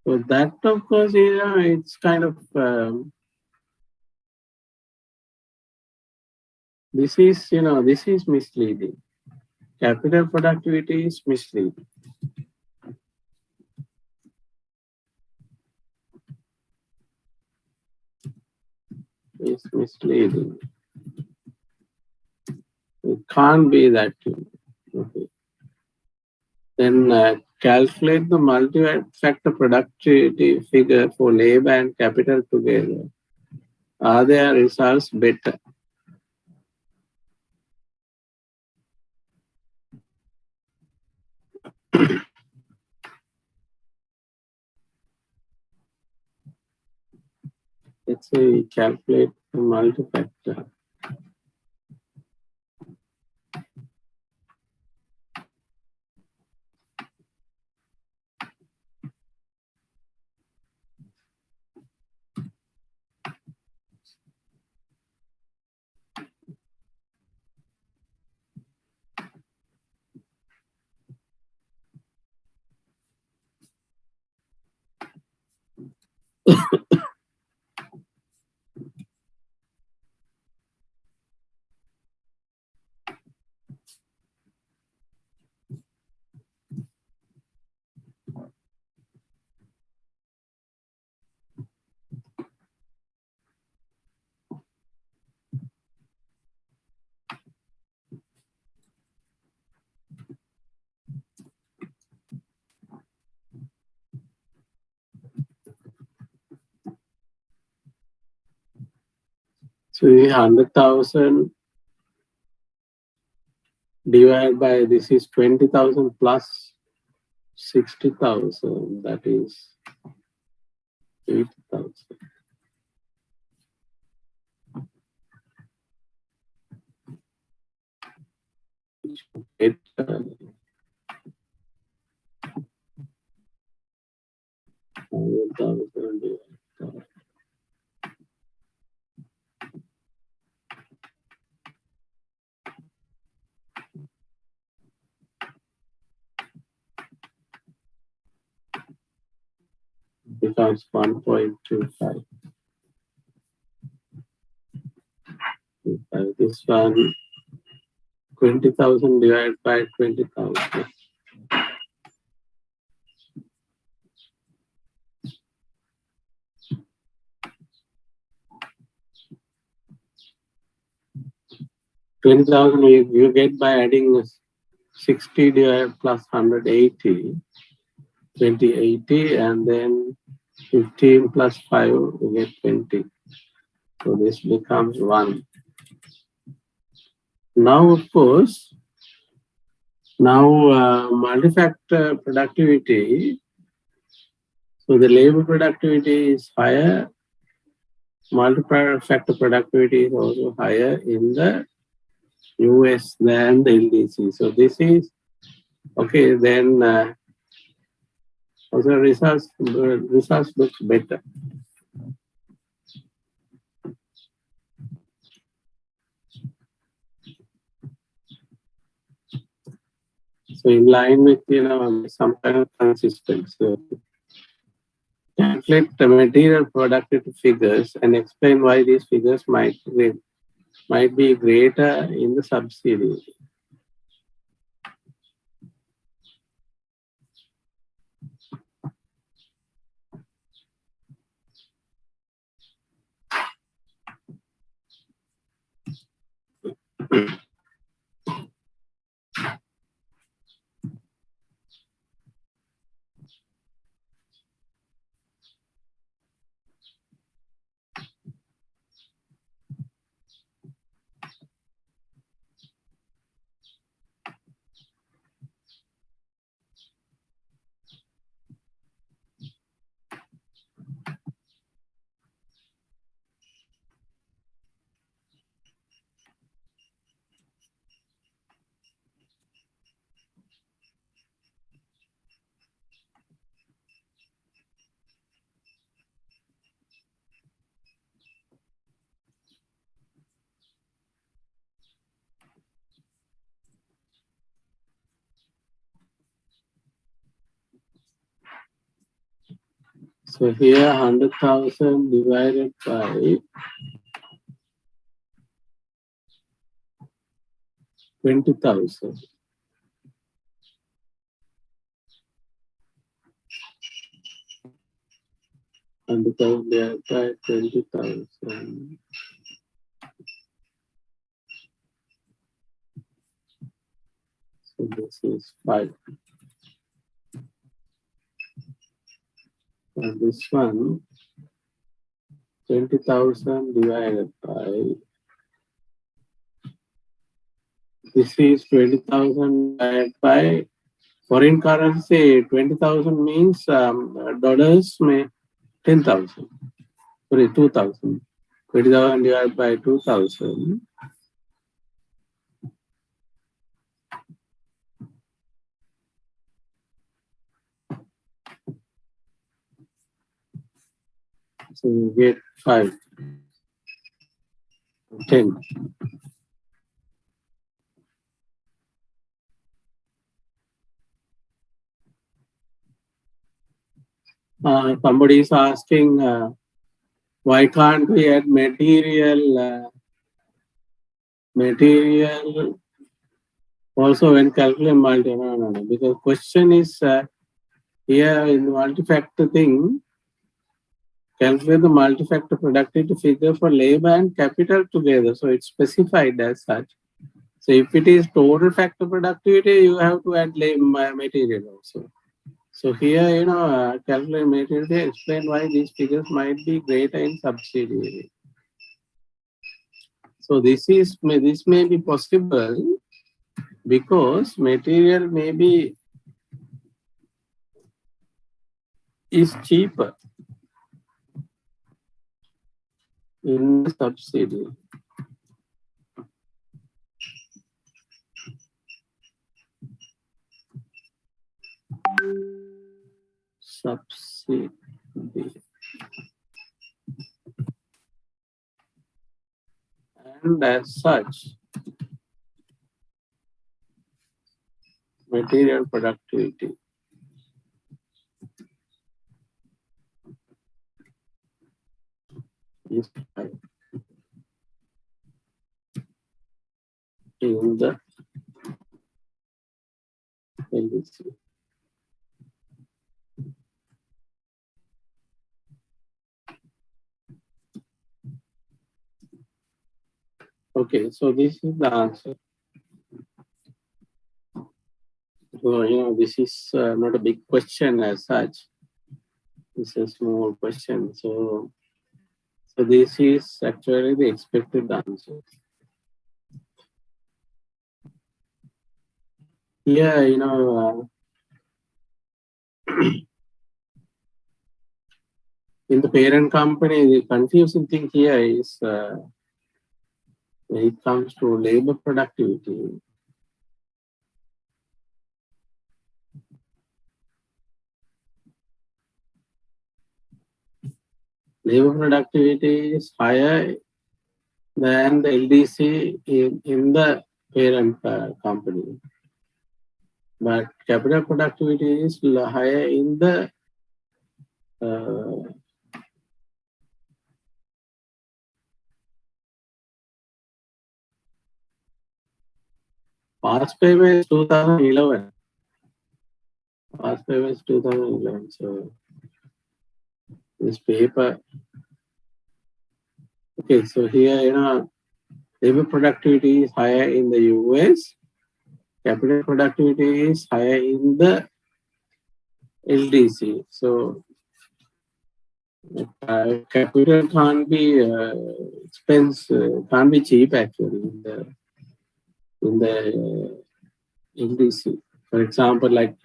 So that, of course, it's kind of, this is misleading. Capital productivity is misleading. It's misleading. It can't be that. Okay. Then calculate the multi-factor productivity figure for labor and capital together. Are their results better? Let's say we calculate the multi-factor. So 100,000 divided by, this is 20,000 plus 60,000, that is 80,000. It, becomes 1.25. This one, 20,000 divided by 20,000. You get by adding 60 divided plus 180, 2080, and then 15 plus 5, you get 20. So this becomes 1. Now, of course, multi-factor productivity, so the labor productivity is higher, multi-factor productivity is also higher in the US than the LDC. So this is, okay, then also results looks better. So in line with, some kind of consistency. Calculate the material productivity figures and explain why these figures might be greater in the subsidy. So here 100,000 divided by 20,000. And divided by 20,000. So this is 5. And this one, 20,000 divided by, this is 20,000 divided by foreign currency. 20,000 means dollars, 10,000. Sorry, 2,000. 20,000 divided by 2,000. So you get 5, 10. Somebody is asking, why can't we add material also when calculating multi? No. Because question is here in the multi-factor thing, calculate the multi-factor productivity figure for labor and capital together. So it's specified as such. So if it is total factor productivity, you have to add material also. So here, calculate material, explain why these figures might be greater in subsidiary. So this may be possible because material is cheaper in the subsidy. subsidy. And as such, material productivity is high in the LDC. Okay, so this is the answer. So, this is not a big question as such. It's a small question. So this is actually the expected answer. Here, in the parent company, the confusing thing here is when it comes to labor productivity. Labor productivity is higher than the LDC in the parent company. But capital productivity is higher in the past payment is 2011. Past payment is 2011. So this paper. Okay, so here, labor productivity is higher in the US. Capital productivity is higher in the LDC. So capital can't be can't be cheap actually in the LDC. For example, like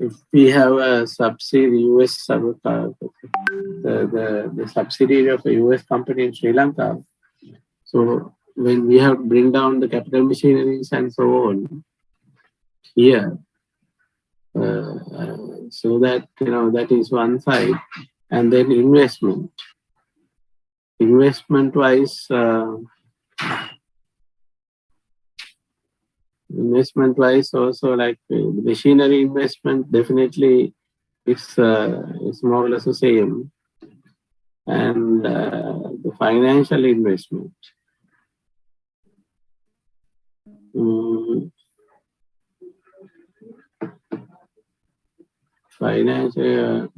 if we have a subsidiary US the subsidiary of a US company in Sri Lanka. So when we have to bring down the capital machineries and so on here, so that that is one side, and then investment wise. Investment wise also, like machinery investment, definitely it's more or less the same, and the financial investment, financial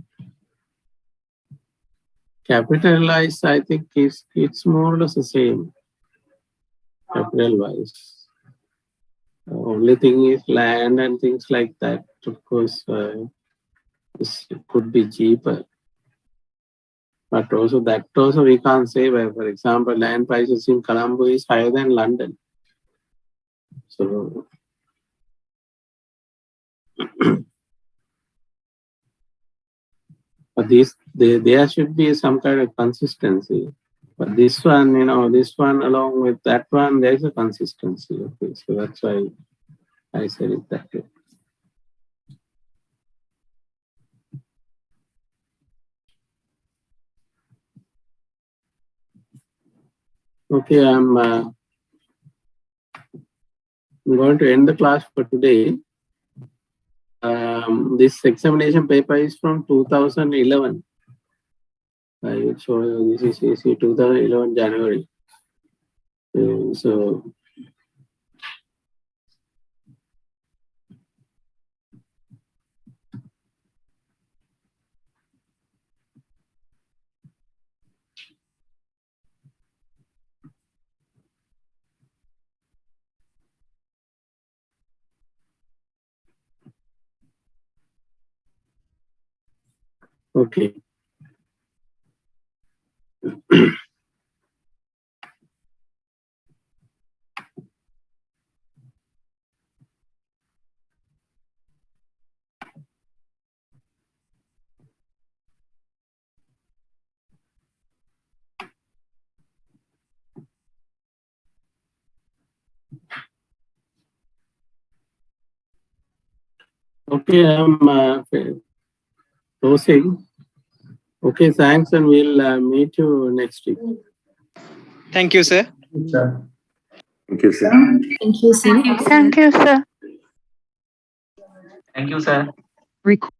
capitalized, I think it's more or less the same capital wise. Only thing is land and things like that. Of course, it could be cheaper. But also that also we can't say. For example, land prices in Colombo is higher than London. So but there should be some kind of consistency. But this one, this one along with that one, there is a consistency. Okay, so that's why I said it that way. Okay, I'm going to end the class for today. This examination paper is from 2011. I will show you. This is AC 2011 January. So okay. Okay, closing. Okay, thanks, and we'll meet you next week. Thank you, sir. Thank you, sir. Thank you, sir. Thank you, sir. Thank you, sir. Record.